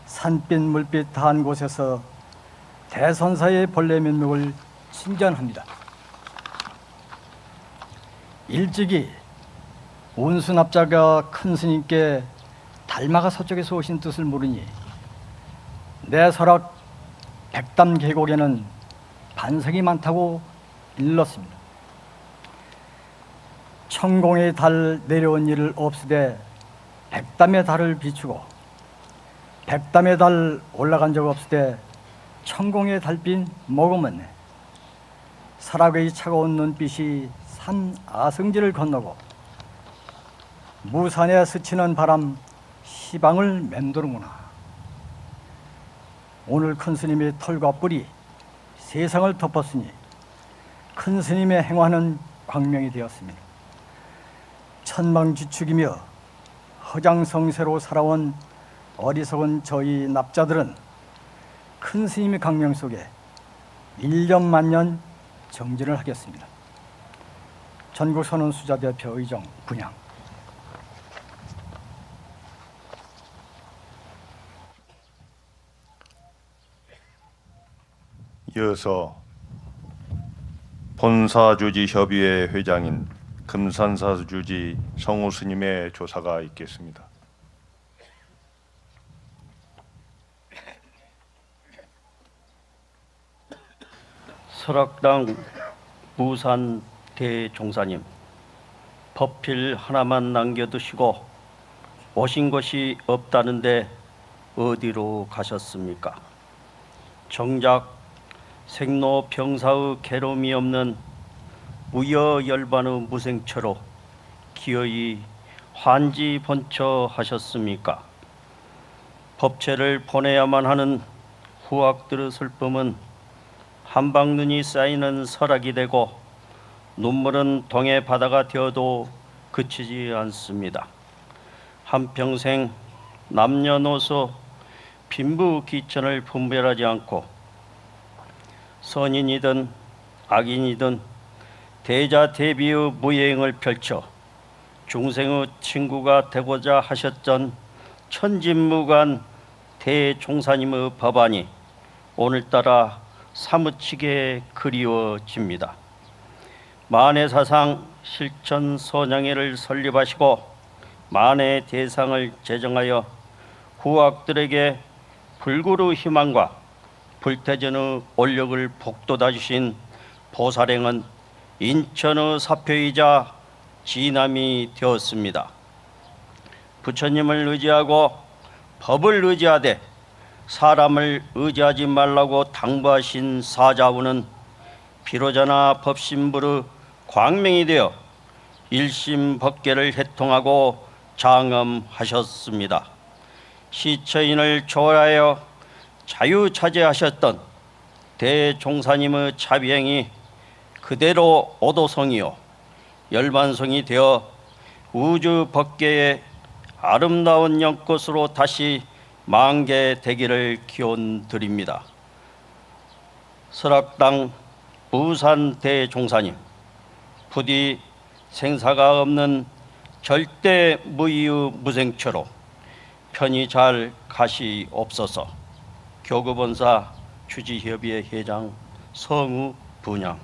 산빛 물빛 한 곳에서 대선사의 본래 면목을 친전합니다. 일찍이 운수납자가 큰 스님께 달마가 서쪽에서 오신 뜻을 모르니 내 설악 백담 계곡에는 반석이 많다고 일렀습니다. 천공의 달 내려온 일을 없으되 백담의 달을 비추고 백담의 달 올라간 적 없으되 천공의 달빛 머금었네. 설악의 차가운 눈빛이 산 아성지를 건너고 무산에 스치는 바람 시방을 맴도는구나. 오늘 큰 스님의 털과 뿔이 세상을 덮었으니 큰 스님의 행화는 광명이 되었습니다. 천망지축이며 허장성세로 살아온 어리석은 저희 납자들은 큰 스님의 강명 속에 일년만년 정진을 하겠습니다. 전국선언수자대표 의정 분양. 이어서 본사주지협의회 회장인 금산사주지 성우스님의 조사가 있겠습니다. 설악당 무산 대종사님, 법필 하나만 남겨두시고 오신 것이 없다는데 어디로 가셨습니까? 정작 생로병사의 괴로움이 없는 무여열반의 무생처로 기어이 환지번처하셨습니까? 법체를 보내야만 하는 후학들의 슬픔은 한방눈이 쌓이는 설악이 되고 눈물은 동해 바다가 되어도 그치지 않습니다. 한평생 남녀노소 빈부귀천을 분별하지 않고 선인이든 악인이든 대자대비의 무예행을 펼쳐 중생의 친구가 되고자 하셨던 천진무관 대종사님의 법안이 오늘따라 사무치게 그리워집니다. 만해사상 실천선양회를 설립하시고 만해 대상을 제정하여 후학들에게 불구의 희망과 불태전의 올력을 북돋아 주신 보살행은 인천의 사표이자 지남이 되었습니다. 부처님을 의지하고 법을 의지하되 사람을 의지하지 말라고 당부하신 사자부는 비로자나 법신불의 광명이 되어 일심법계를 해통하고 장엄하셨습니다. 시처인을 초월하여 자유차지하셨던 대종사님의 자비행이 그대로 오도성이요 열반성이 되어 우주 법계의 아름다운 연꽃으로 다시 만개되기를 기원드립니다. 설악당 무산 대종사님, 부디 생사가 없는 절대 무의의 무생처로 편히 잘 가시옵소서. 교구본사 주지협의회 회장 성우 분양.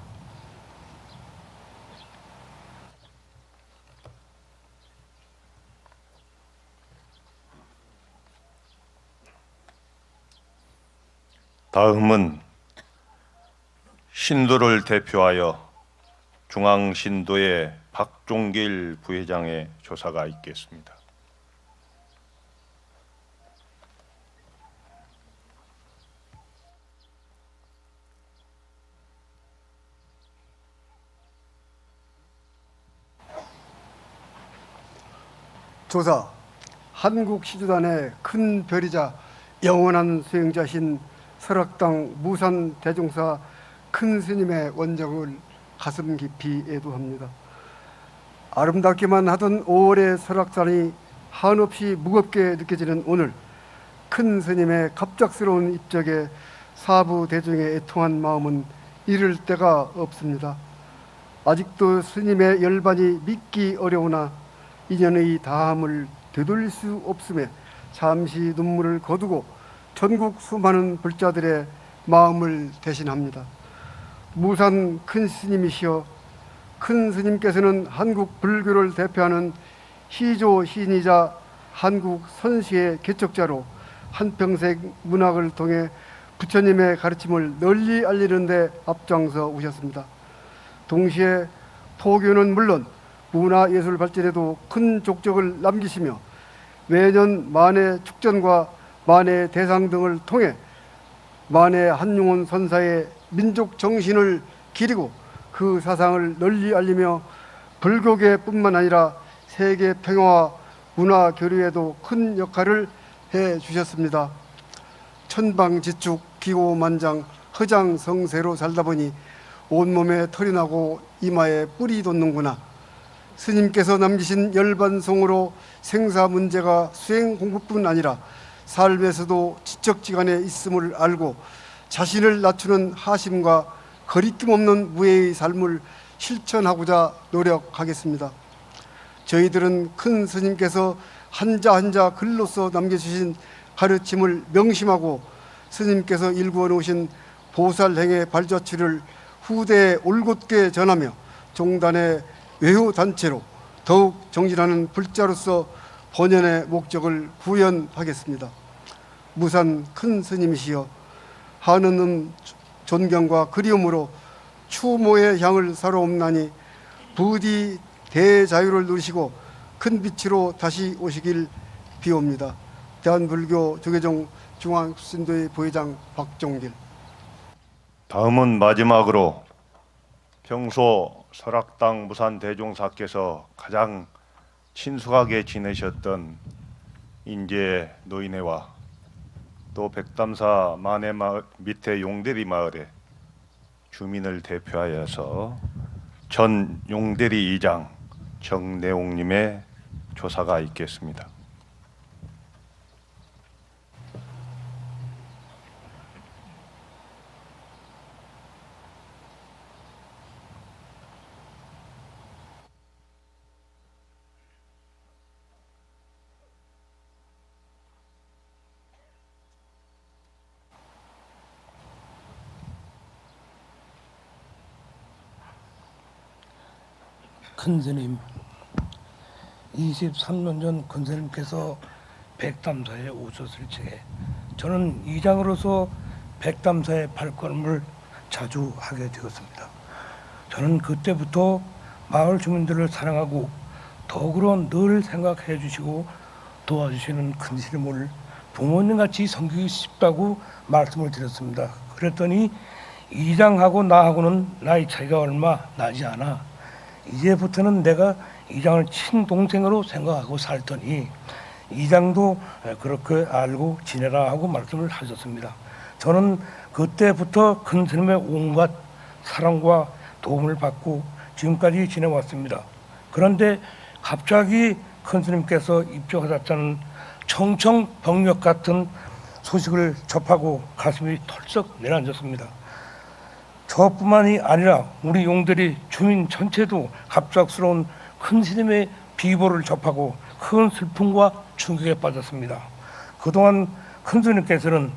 다음은 신도를 대표하여 중앙신도의 박종길 부회장의 조사가 있겠습니다. 조사, 한국 시주단의 큰 별이자 영원한 수행자신 설악당 무산 대종사 큰 스님의 원정을 가슴 깊이 애도합니다. 아름답기만 하던 5월의 설악산이 한없이 무겁게 느껴지는 오늘, 큰 스님의 갑작스러운 입적에 사부 대중의 애통한 마음은 이를 데가 없습니다. 아직도 스님의 열반이 믿기 어려우나 인연의 다함을 되돌릴 수 없음에 잠시 눈물을 거두고 전국 수많은 불자들의 마음을 대신합니다. 무산 큰 스님이시여, 큰 스님께서는 한국 불교를 대표하는 희조 시인이자 한국 선시의 개척자로 한평생 문학을 통해 부처님의 가르침을 널리 알리는 데 앞장서 오셨습니다. 동시에 포교는 물론 문화예술 발전에도 큰 족적을 남기시며 매년 만해 축전과 만해 대상 등을 통해 만해 한용운 선사의 민족 정신을 기리고 그 사상을 널리 알리며 불교계뿐만 아니라 세계 평화와 문화 교류에도 큰 역할을 해 주셨습니다. 천방지축 기고만장 허장성세로 살다 보니 온몸에 털이 나고 이마에 뿔이 돋는구나. 스님께서 남기신 열반송으로 생사 문제가 수행 공부뿐 아니라 삶에서도 지척지간에 있음을 알고 자신을 낮추는 하심과 거리낌 없는 무예의 삶을 실천하고자 노력하겠습니다. 저희들은 큰 스님께서 한자 한자 글로써 남겨주신 가르침을 명심하고 스님께서 일구어 놓으신 보살행의 발자취를 후대에 올곧게 전하며 종단의 외효단체로 더욱 정진하는 불자로서 본연의 목적을 구현하겠습니다. 무산 큰 스님이시여, 한없는 존경과 그리움으로 추모의 향을 사로옵나니 부디 대자유를 누리시고 큰 빛으로 다시 오시길 비옵니다. 대한불교 조계종 중앙신도의 부회장 박종길. 다음은 마지막으로 평소 설악당 무산 대종사께서 가장 친숙하게 지내셨던 인제 노인회와 또 백담사 만해마을 밑에 용대리 마을의 주민을 대표하여서 전 용대리 이장 정내옥님의 조사가 있겠습니다. 큰스님, 23년 전 큰스님께서 백담사에 오셨을 적에 저는 이장으로서 백담사의 발걸음을 자주 하게 되었습니다. 저는 그때부터 마을 주민들을 사랑하고 더불어 늘 생각해 주시고 도와주시는 큰스님을 부모님같이 섬기고 싶다고 말씀을 드렸습니다. 그랬더니 이장하고 나하고는 나이 차이가 얼마 나지 않아. 이제부터는 내가 이장을 친동생으로 생각하고 살더니 이장도 그렇게 알고 지내라 하고 말씀을 하셨습니다. 저는 그때부터 큰 스님의 온갖 사랑과 도움을 받고 지금까지 지내왔습니다. 그런데 갑자기 큰 스님께서 입적하셨다는 청청병력 같은 소식을 접하고 가슴이 털썩 내려앉았습니다. 저뿐만이 아니라 우리 용대리 주민 전체도 갑작스러운 큰 스님의 비보를 접하고 큰 슬픔과 충격에 빠졌습니다. 그동안 큰 스님께서는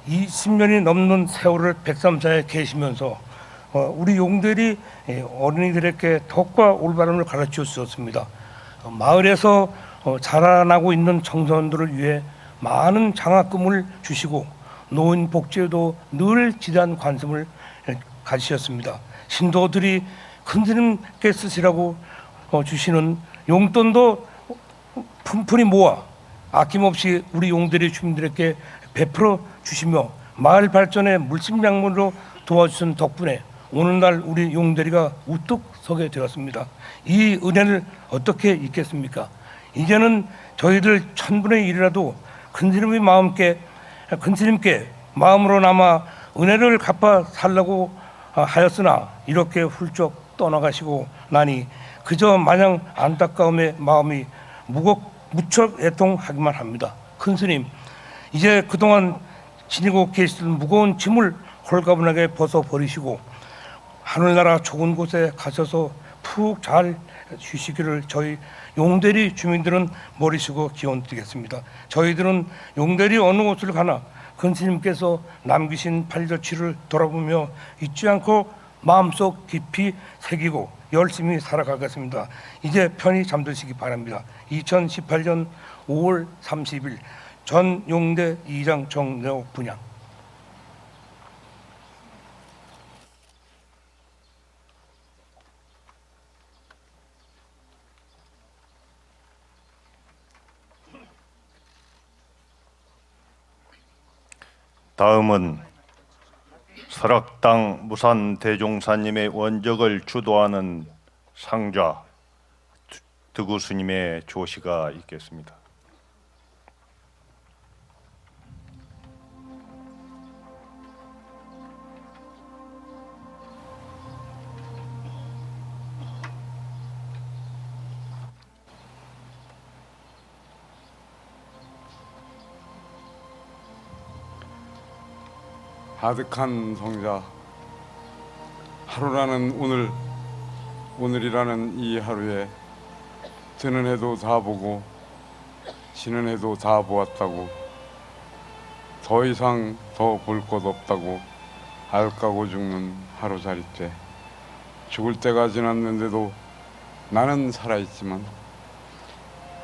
20년이 넘는 세월을 백삼사에 계시면서 우리 용대리 어린이들에게 덕과 올바름을 가르쳐 주셨습니다. 마을에서 자라나고 있는 청소년들을 위해 많은 장학금을 주시고 노인 복지에도 늘 지대한 관심을 가지셨습니다. 신도들이 큰스님께 쓰시라고 주시는 용돈도 푼푼히 모아 아낌없이 우리 용대리 주민들에게 베풀어 주시며 마을 발전에 물심양면으로 도와주신 덕분에 오늘날 우리 용대리가 우뚝 서게 되었습니다. 이 은혜를 어떻게 잊겠습니까? 이제는 저희들 1000분의 1이라도 큰스님께 마음으로나마 은혜를 갚아 살라고 하였으나 이렇게 훌쩍 떠나가시고 나니 그저 마냥 안타까움의 마음이 무척 애통하기만 합니다. 큰스님, 이제 그동안 지니고 계시던 무거운 짐을 홀가분하게 벗어버리시고 하늘나라 좋은 곳에 가셔서 푹 잘 쉬시기를 저희 용대리 주민들은 머리쉬고 기원드리겠습니다. 저희들은 용대리 어느 곳을 가나 큰스님께서 남기신 팔자취를 돌아보며 잊지 않고 마음속 깊이 새기고 열심히 살아가겠습니다. 이제 편히 잠드시기 바랍니다. 2018년 5월 30일 전 용대 이장 정내옥 분양. 다음은 설악당 무산 대종사님의 원적을 주도하는 상좌 득우 스님의 조시가 있겠습니다. 아득한 성자, 하루라는 오늘이라는 이 하루에 드는 해도 다 보고 지는 해도 다 보았다고, 더 이상 더 볼 것 없다고 알까고 죽는 하루살이 때 죽을 때가 지났는데도 나는 살아있지만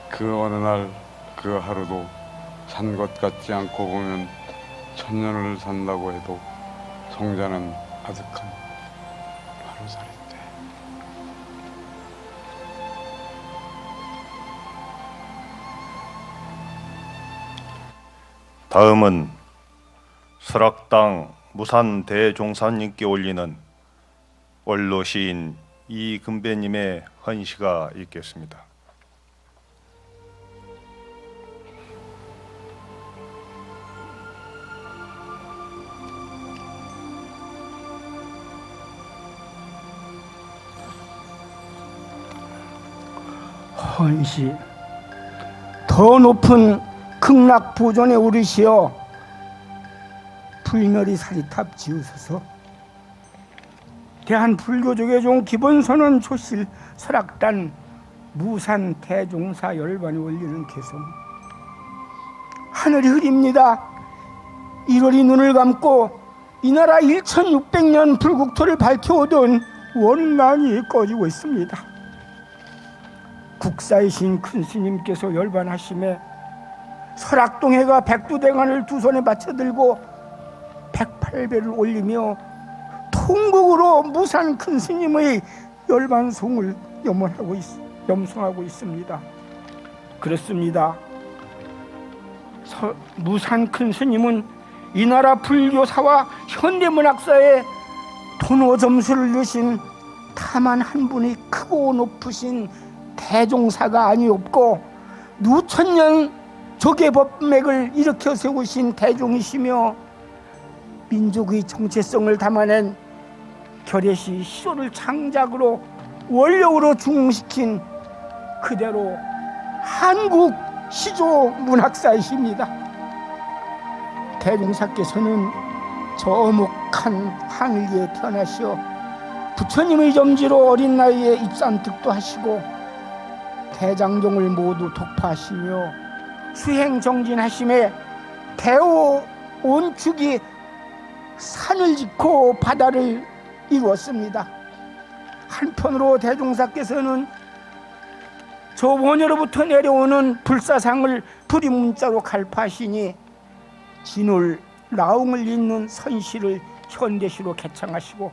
그 어느 날 그 하루도 산 것 같지 않고 보면 1000년을 산다고 해도 성자는 아득한 하루살인데. 다음은 설악당 무산 대종사님께 올리는 원로 시인 이금배님의 헌시가 있겠습니다. 헌시, 더 높은 극락보존에 오르시어 불멸이 사리탑 지으소서. 대한불교족의 종 기본선언 조실 설악단 무산 대종사 열반이 올리는 개성. 하늘이 흐립니다. 1월이 눈을 감고 이 나라 1600년 불국토를 밝혀오던 원망이 꺼지고 있습니다. 국사이신 큰 스님께서 열반하심에 설악동해가 백두대간을 두 손에 받쳐들고 108배를 올리며 통곡으로 무산 큰 스님의 열반송을 염송하고 있습니다. 그렇습니다. 무산 큰 스님은 이 나라 불교사와 현대문학사에 돈호 점수를 넣으신 다만 한 분이 크고 높으신 대종사가 아니옵고 누천년 조계법맥을 일으켜 세우신 대종이시며 민족의 정체성을 담아낸 결의시 시조를 창작으로 원력으로 중흥시킨 그대로 한국 시조 문학사이십니다. 대종사께서는 저 어묵한 하늘기에 태어나시어 부처님의 점지로 어린 나이에 입산득도 하시고 대장종을 모두 독파하시며 수행정진하심에 대오 온축이 산을 짓고 바다를 이루었습니다. 한편으로 대종사께서는 저 원효로부터 내려오는 불사상을 불임문자로 갈파하시니 진울 라웅을 잇는 선시를 현대시로 개창하시고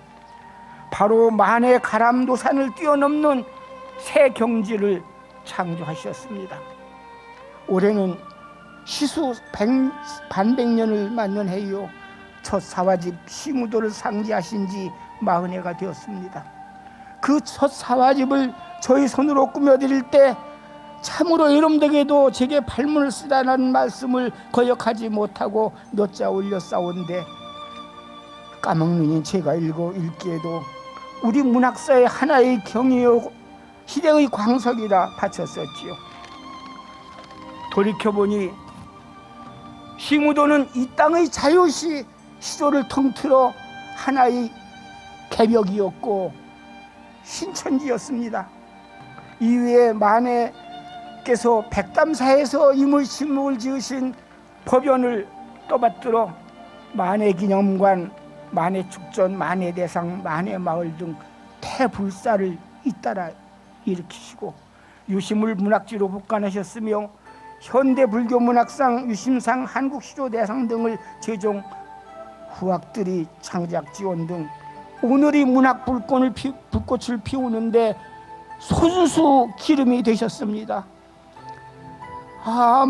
바로 만해 가람도산을 뛰어넘는 새 경지를 창조하셨습니다. 올해는 시수 반백년을 맞는 해이요 첫 사화집 시무도를 상지하신 지 40해가 되었습니다. 그 첫 사화집을 저희 손으로 꾸며드릴 때 참으로 여러분들에게도 제게 발문을 쓰라는 말씀을 거역하지 못하고 몇 자 올렸사온데 까먹느니 제가 읽기에도 우리 문학사의 하나의 경이요 시대의 광석이라 바쳤었지요. 돌이켜보니 시무도는 이 땅의 자유시 시조를 통틀어 하나의 개벽이었고 신천지였습니다. 이후에 만해께서 백담사에서 이물신목을 지으신 법연을 떠받들어 만해기념관, 만해축전, 만해대상, 만해마을 등 태불사를 잇따라 일으키시고 유심을 문학지로 복관하셨으며 현대불교문학상, 유심상, 한국시조대상 등을 제종, 후학들이 창작지원 등 오늘의 문학 불꽃을 피우는데 손수 기름이 되셨습니다.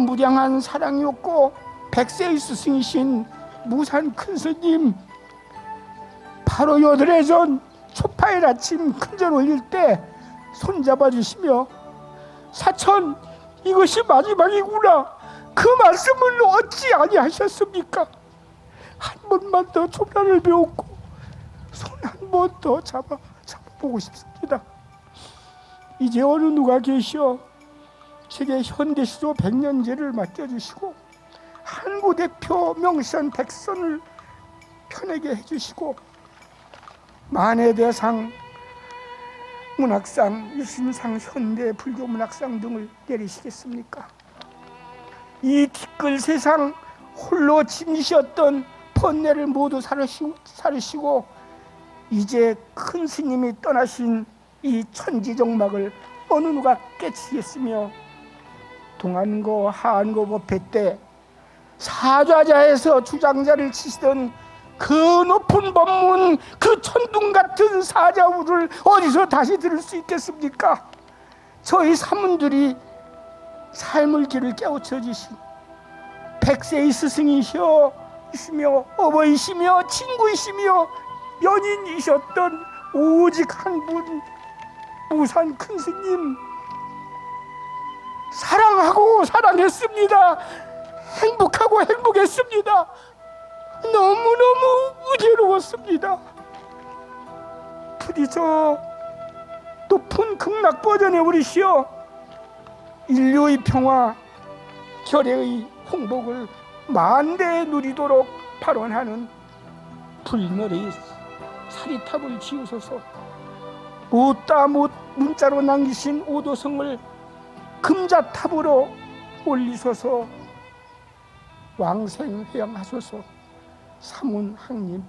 무량한 사랑이었고 백세의 스승이신 무산 큰 스님, 바로 8해 전 초파일 아침 큰절 올릴 때 손잡아 주시며 사천 이것이 마지막이구나 그 말씀을 어찌 아니하셨습니까? 한 번만 더 조라를 배웠고 손 한 번 더 잡아보고 싶습니다. 이제 어느 누가 계시어 제게 현대시조 100년제를 맡겨주시고 한국 대표 명선 백선을 편하게 해주시고 만해대상, 문학상, 유심상, 현대 불교문학상 등을 내리시겠습니까? 이 티끌 세상 홀로 짐지셨던 번뇌를 모두 사르시고 이제 큰 스님이 떠나신 이 천지정막을 어느 누가 깨치겠으며 동안고 하안고 법회 때 사좌자에서 주장자를 치시던 그 높은 법문, 그 천둥 같은 사자우를 어디서 다시 들을 수 있겠습니까? 저희 사문들이 삶의 길을 깨우쳐 주신 백세의 스승이시며 어버이시며 친구이시며 연인이셨던 오직 한 분, 무산 큰 스님 사랑하고 사랑했습니다. 행복하고 행복했습니다. 너무너무 의외로웠습니다. 부디 저 높은 극락 버전에 오르시어 인류의 평화, 결의의 홍복을 만대에 누리도록 발언하는 불멸의 사리탑을 지으소서. 못다 못 문자로 남기신 오도성을 금자탑으로 올리소서. 왕생회양하소서. 사문학님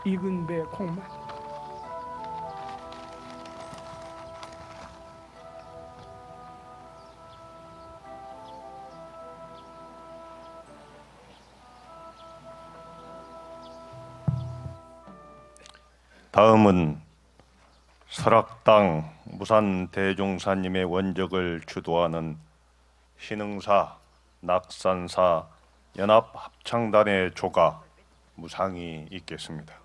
이근배 공만. 다음은 설악당 무산 대종사님의 원적을 주도하는 신흥사 낙산사 연합합창단의 조가 무상이 있겠습니다.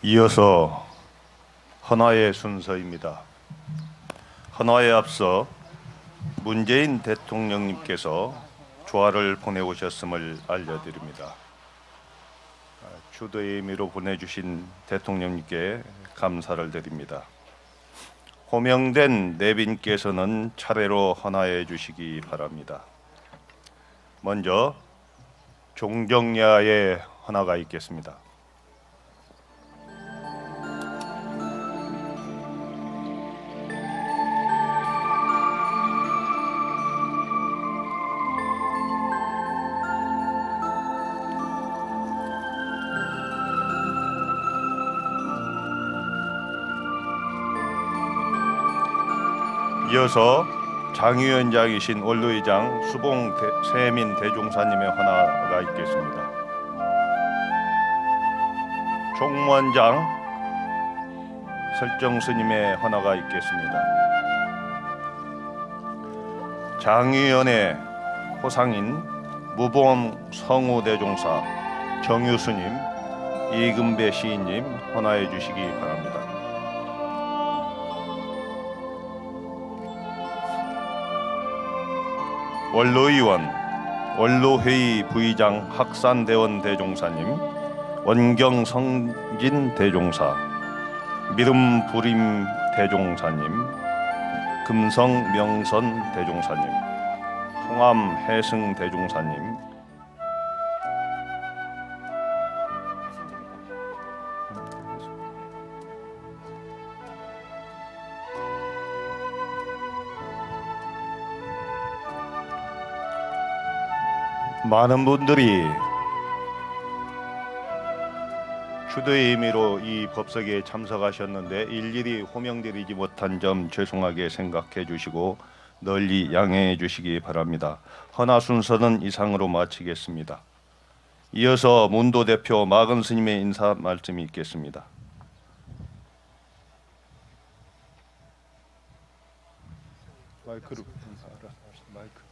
이어서 헌화의 순서입니다. 헌화에 앞서 문재인 대통령님께서 조화를 보내오셨음을 알려드립니다. 주도의 의미로 보내주신 대통령님께 감사를 드립니다. 호명된 내빈께서는 차례로 헌화해 주시기 바랍니다. 먼저 종정야의 헌화가 있겠습니다. 이어서 장위원장이신 원로의장 수봉 세민 대종사님의 헌화가 있겠습니다. 총무원장 설정스님의 헌화가 있겠습니다. 장위원회 호상인 무보험 성우 대종사 정유스님, 이금배 시인님 헌화해 주시기 바랍니다. 원로의원, 원로회의 부의장 학산대원 대종사님, 원경성진 대종사, 믿음부림 대종사님, 금성명선 대종사님, 송암해승 대종사님, 많은 분들이 주도의 의미로 이 법석에 참석하셨는데 일일이 호명드리지 못한 점 죄송하게 생각해 주시고 널리 양해해 주시기 바랍니다. 헌화 순서는 이상으로 마치겠습니다. 이어서 문도 대표 마근 스님의 인사 말씀이 있겠습니다. 마이크로 마이크.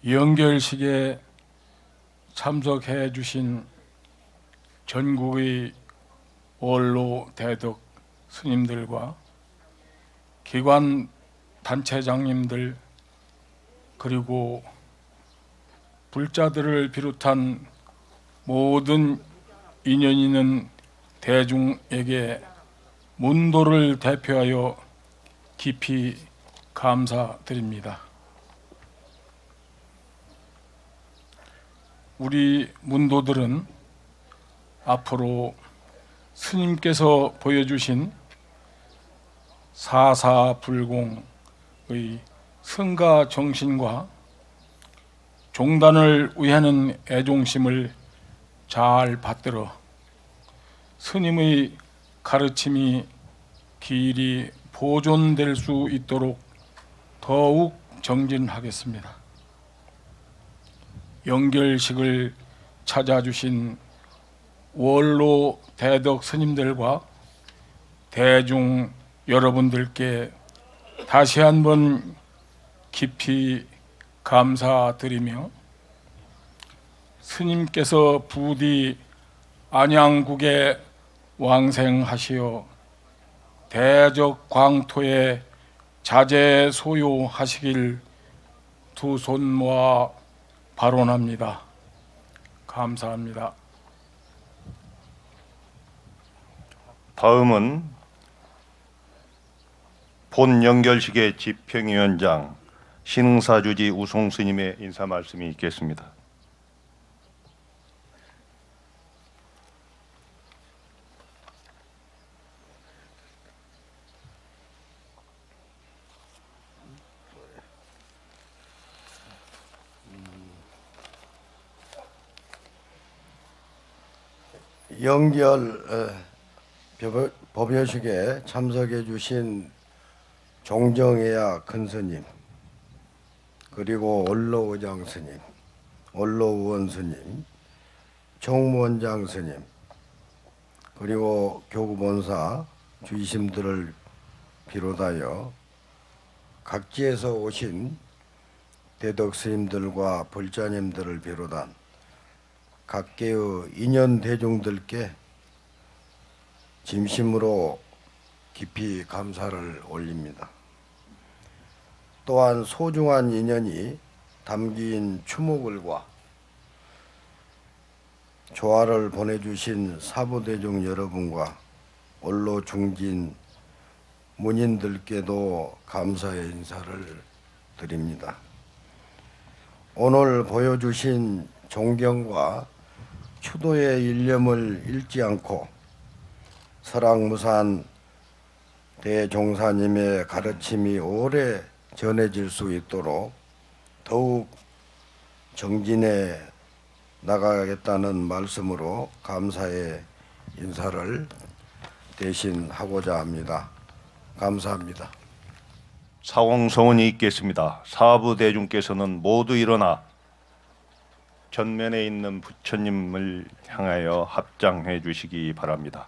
연결식에 참석해 주신 전국의 원로 대덕 스님들과 기관 단체장님들 그리고 불자들을 비롯한 모든 인연 있는 대중에게 문도를 대표하여 깊이 감사드립니다. 우리 문도들은 앞으로 스님께서 보여주신 사사불공의 성가 정신과 종단을 위하는 애종심을 잘 받들어 스님의 가르침이 길이 보존될 수 있도록 더욱 정진하겠습니다. 연결식을 찾아주신 원로 대덕 스님들과 대중 여러분들께 다시 한번 깊이 감사드리며 스님께서 부디 안양국에 왕생하시어 대적 광토에 자제소요하시길 두 손 모아 발언합니다. 감사합니다. 다음은 본 연결식의 집행위원장 신흥사주지 우송스님의 인사 말씀이 있겠습니다. 연결 법요식에 참석해 주신 종정해야 큰스님, 그리고 원로의장 스님, 원로의원 스님, 총무원장 스님, 그리고 교구본사 주의심들을 비롯하여 각지에서 오신 대덕 스님들과 불자님들을 비롯한 각계의 인연 대중들께 진심으로 깊이 감사를 올립니다. 또한 소중한 인연이 담긴 추모글과 조화를 보내주신 사부대중 여러분과 원로 중진 문인들께도 감사의 인사를 드립니다. 오늘 보여주신 존경과 추도의 일념을 잃지 않고 설악무산 대종사님의 가르침이 오래 전해질 수 있도록 더욱 정진해 나가겠다는 말씀으로 감사의 인사를 대신 하고자 합니다. 감사합니다. 사공서원이 있겠습니다. 사부 대중께서는 모두 일어나 전면에 있는 부처님을 향하여 합장해 주시기 바랍니다.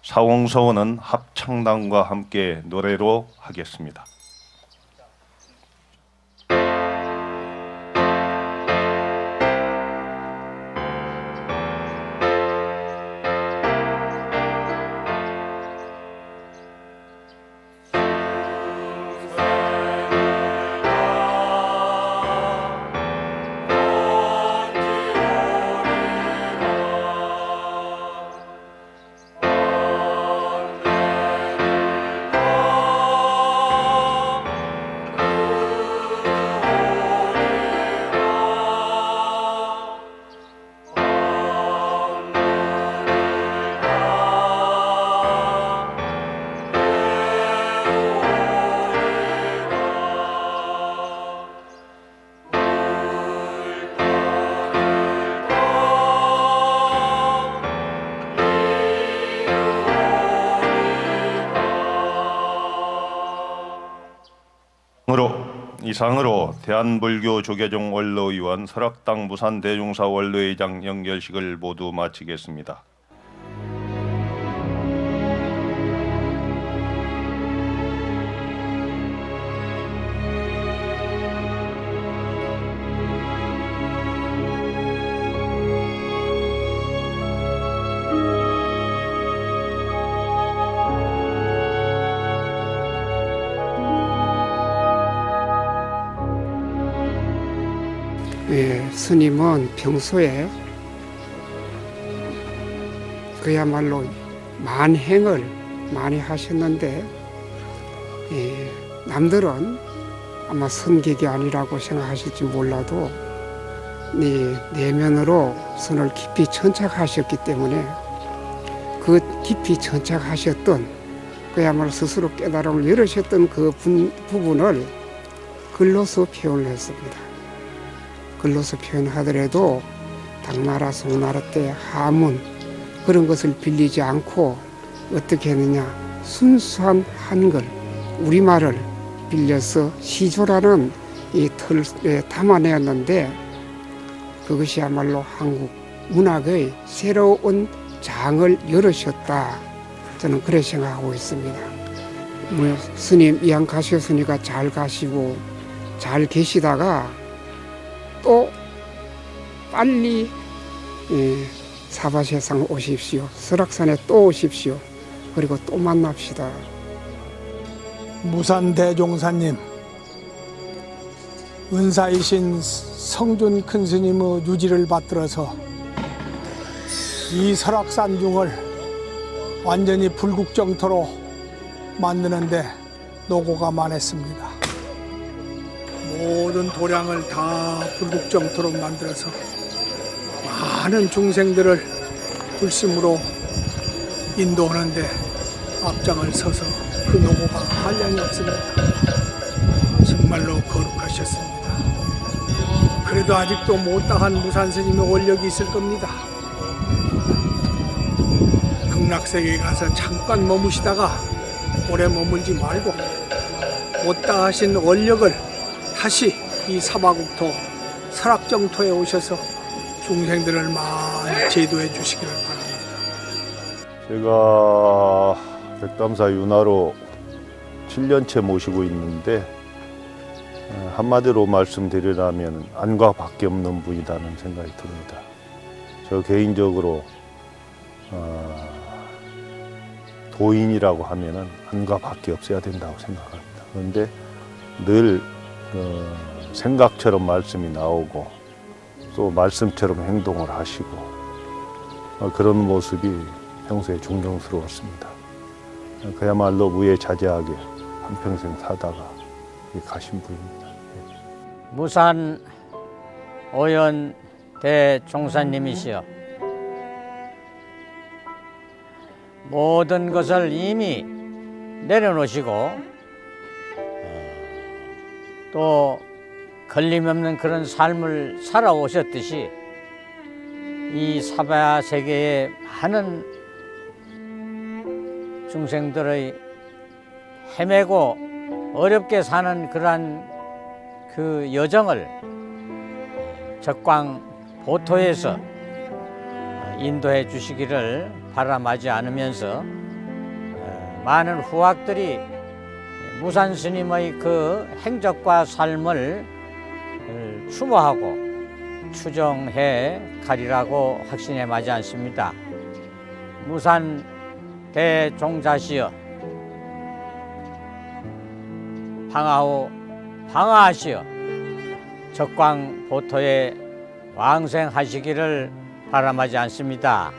사공서원은 합창단과 함께 노래로 하겠습니다. 이상으로 대한불교 조계종 원로위원 설악당 무산대종사 원로회장 연결식을 모두 마치겠습니다. 스님은 평소에 그야말로 만행을 많이 하셨는데 남들은 아마 선객이 아니라고 생각하실지 몰라도 내면으로 선을 깊이 천착하셨기 때문에 그 깊이 천착하셨던 그야말로 스스로 깨달음을 열으셨던 그 부분을 글로서 표현을 했습니다. 글로서 표현하더라도 당나라 송나라 때 하문 그런 것을 빌리지 않고 어떻게 했느냐, 순수한 한글 우리말을 빌려서 시조라는 이 틀에 담아내었는데 그것이야말로 한국 문학의 새로운 장을 열으셨다. 저는 그렇게 생각하고 있습니다. 스님 이왕 가셨으니까 잘 가시고 잘 계시다가 또 빨리 사바세상 오십시오. 설악산에 또 오십시오. 그리고 또 만납시다. 무산대종사님, 은사이신 성준 큰스님의 유지를 받들어서 이 설악산중을 완전히 불국정토로 만드는데 노고가 많았습니다. 모든 도량을 다 불국정토로 만들어서 많은 중생들을 불심으로 인도하는데 앞장을 서서 그 노고가 한량이 없습니다. 정말로 거룩하셨습니다. 그래도 아직도 못다한 무산스님의 원력이 있을 겁니다. 극락세계에 가서 잠깐 머무시다가 오래 머물지 말고 못다하신 원력을 다시 이 사바국토 설악정토에 오셔서 중생들을 많이 제도해 주시기를 바랍니다. 제가 백담사 윤화로 7년째 모시고 있는데 한마디로 말씀드리라면 안과 밖에 없는 분이라는 생각이 듭니다. 저 개인적으로 도인이라고 하면은 안과 밖에 없어야 된다고 생각합니다. 그런데 늘 생각처럼 말씀이 나오고 또 말씀처럼 행동을 하시고 그런 모습이 평소에 존경스러웠습니다. 그야말로 무예자제하게 한평생 사다가 가신 분입니다. 무산 오연 대종사님이시여, 모든 것을 이미 내려놓으시고 또 걸림없는 그런 삶을 살아오셨듯이 이 사바 세계의 많은 중생들의 헤매고 어렵게 사는 그러한 그 여정을 적광 보토에서 인도해 주시기를 바람하지 않으면서 많은 후학들이 무산 스님의 그 행적과 삶을 추모하고 추정해 가리라고 확신해 마지 않습니다. 무산 대종자시여 방하오 방하하시어 적광 보토에 왕생하시기를 바람하지 않습니다.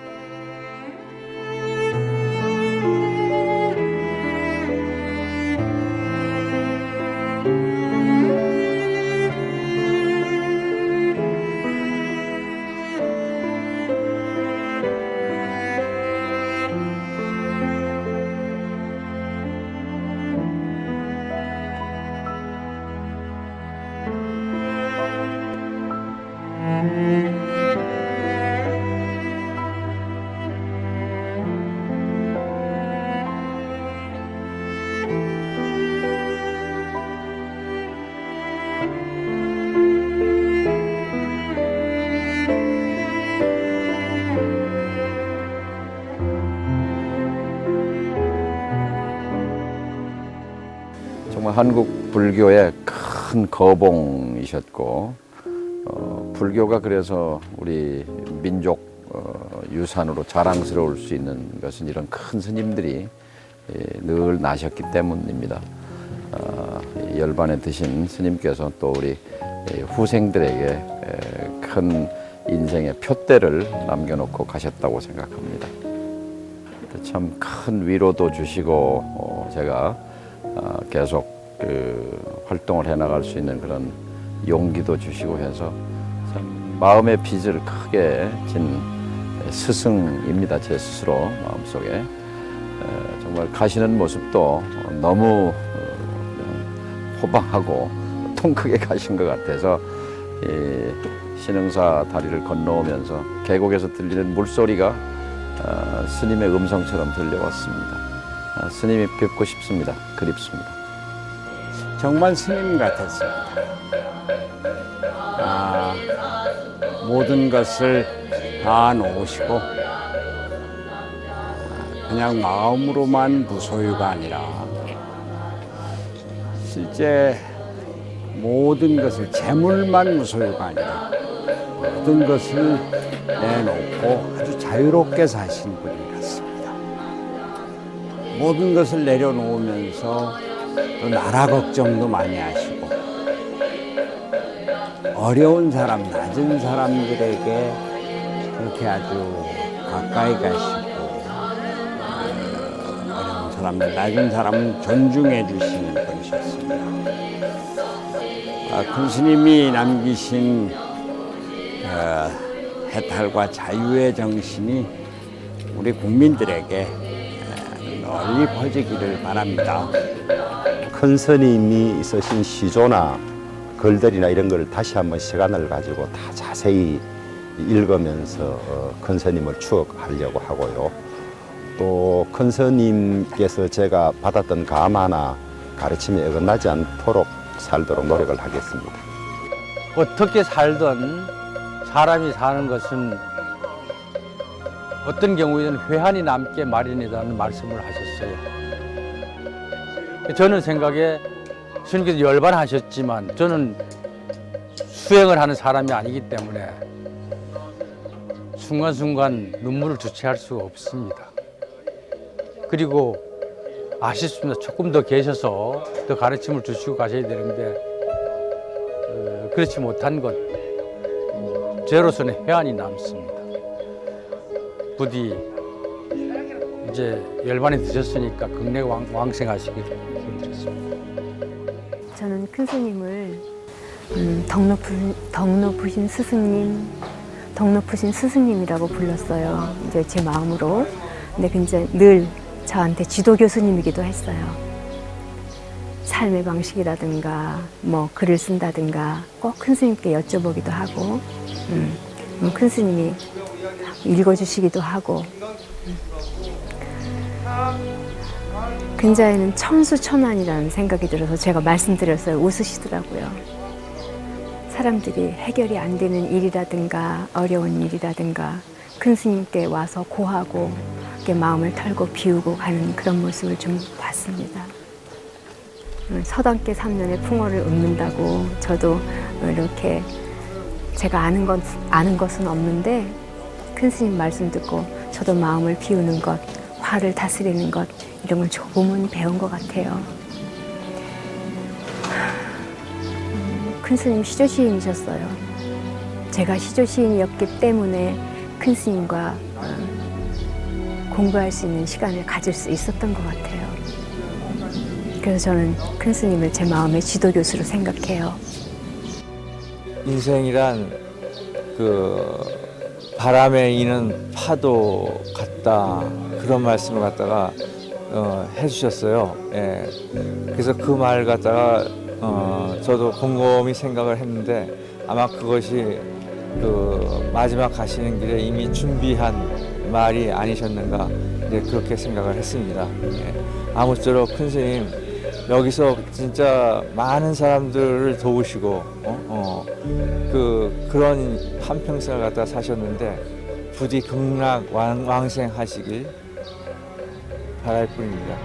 정말 한국 불교의 큰 거봉이셨고 불교가 그래서 우리 민족 유산으로 자랑스러울 수 있는 것은 이런 큰 스님들이 늘 나셨기 때문입니다. 열반에 드신 스님께서 또 우리 후생들에게 큰 인생의 표대를 남겨놓고 가셨다고 생각합니다. 참 큰 위로도 주시고 제가 계속 활동을 해나갈 수 있는 그런 용기도 주시고 해서 참 마음의 빚을 크게 진 스승입니다. 제 스스로 마음속에. 정말 가시는 모습도 너무 호방하고 통 크게 가신 것 같아서 신흥사 다리를 건너오면서 계곡에서 들리는 물소리가 스님의 음성처럼 들려왔습니다. 스님이 뵙고 싶습니다. 그립습니다. 정말 스님 같았습니다. 모든 것을 다 놓으시고 그냥 마음으로만 무소유가 아니라 실제 모든 것을 재물만 무소유가 아니라 모든 것을 내놓고 아주 자유롭게 사신 분이 같습니다. 모든 것을 내려놓으면서 또 나라 걱정도 많이 하시고 어려운 사람, 낮은 사람들에게 그렇게 아주 가까이 가시고 어려운 사람들, 낮은 사람을 존중해 주시는 분이셨습니다. 큰 스님이 남기신 해탈과 자유의 정신이 우리 국민들에게 널리 퍼지기를 바랍니다. 큰 스님이 있으신 시조나 글들이나 이런 걸 다시 한번 시간을 가지고 다 자세히 읽으면서 큰 스님을 추억하려고 하고요. 또 큰 스님께서 제가 받았던 감화나 가르침에 어긋나지 않도록 살도록 노력을 하겠습니다. 어떻게 살든 사람이 사는 것은 어떤 경우에는 회한이 남게 마련이라는 말씀을 하셨어요. 저는 생각에 스님께서 열반하셨지만 저는 수행을 하는 사람이 아니기 때문에 순간순간 눈물을 주체할 수가 없습니다. 그리고 아쉽습니다. 조금 더 계셔서 더 가르침을 주시고 가셔야 되는데 그렇지 못한 것 저로서는 회한이 남습니다. 부디 이제 열반이 드셨으니까 극내 왕생하시기를 기원드렸습니다. 저는 큰 스님을 덕높으신 스승님, 덕높으신 스승님이라고 불렀어요. 이제 제 마음으로. 근데 이제 늘 저한테 지도 교수님이기도 했어요. 삶의 방식이라든가 뭐 글을 쓴다든가 꼭 큰 스님께 여쭤보기도 하고 큰 스님이 읽어주시기도 하고 근자에는 천수천안이라는 생각이 들어서 제가 말씀드렸어요. 웃으시더라고요. 사람들이 해결이 안 되는 일이라든가 어려운 일이라든가 큰 스님께 와서 고하고 이렇게 마음을 털고 비우고 가는 그런 모습을 좀 봤습니다. 서당계 3년의 풍어를 읊는다고 저도 이렇게 제가 아는 것은 없는데 큰 스님 말씀 듣고 저도 마음을 비우는 것, 화를 다스리는 것 이런 걸 조금은 배운 것 같아요. 큰 스님 시조 시인이셨어요. 제가 시조 시인이었기 때문에 큰 스님과 공부할 수 있는 시간을 가질 수 있었던 것 같아요. 그래서 저는 큰 스님을 제 마음의 지도 교수로 생각해요. 인생이란 바람에 이는 파도 같다 그런 말씀을 갖다가 해주셨어요. 예. 그래서 그 말 갖다가 저도 곰곰이 생각을 했는데 아마 그것이 마지막 가시는 길에 이미 준비한 말이 아니셨는가 이제 그렇게 생각을 했습니다. 예. 아무쪼록 큰 스님 여기서 진짜 많은 사람들을 도우시고 그런 한평생을 갖다 사셨는데 부디 극락 왕생하시길 바랄 뿐입니다.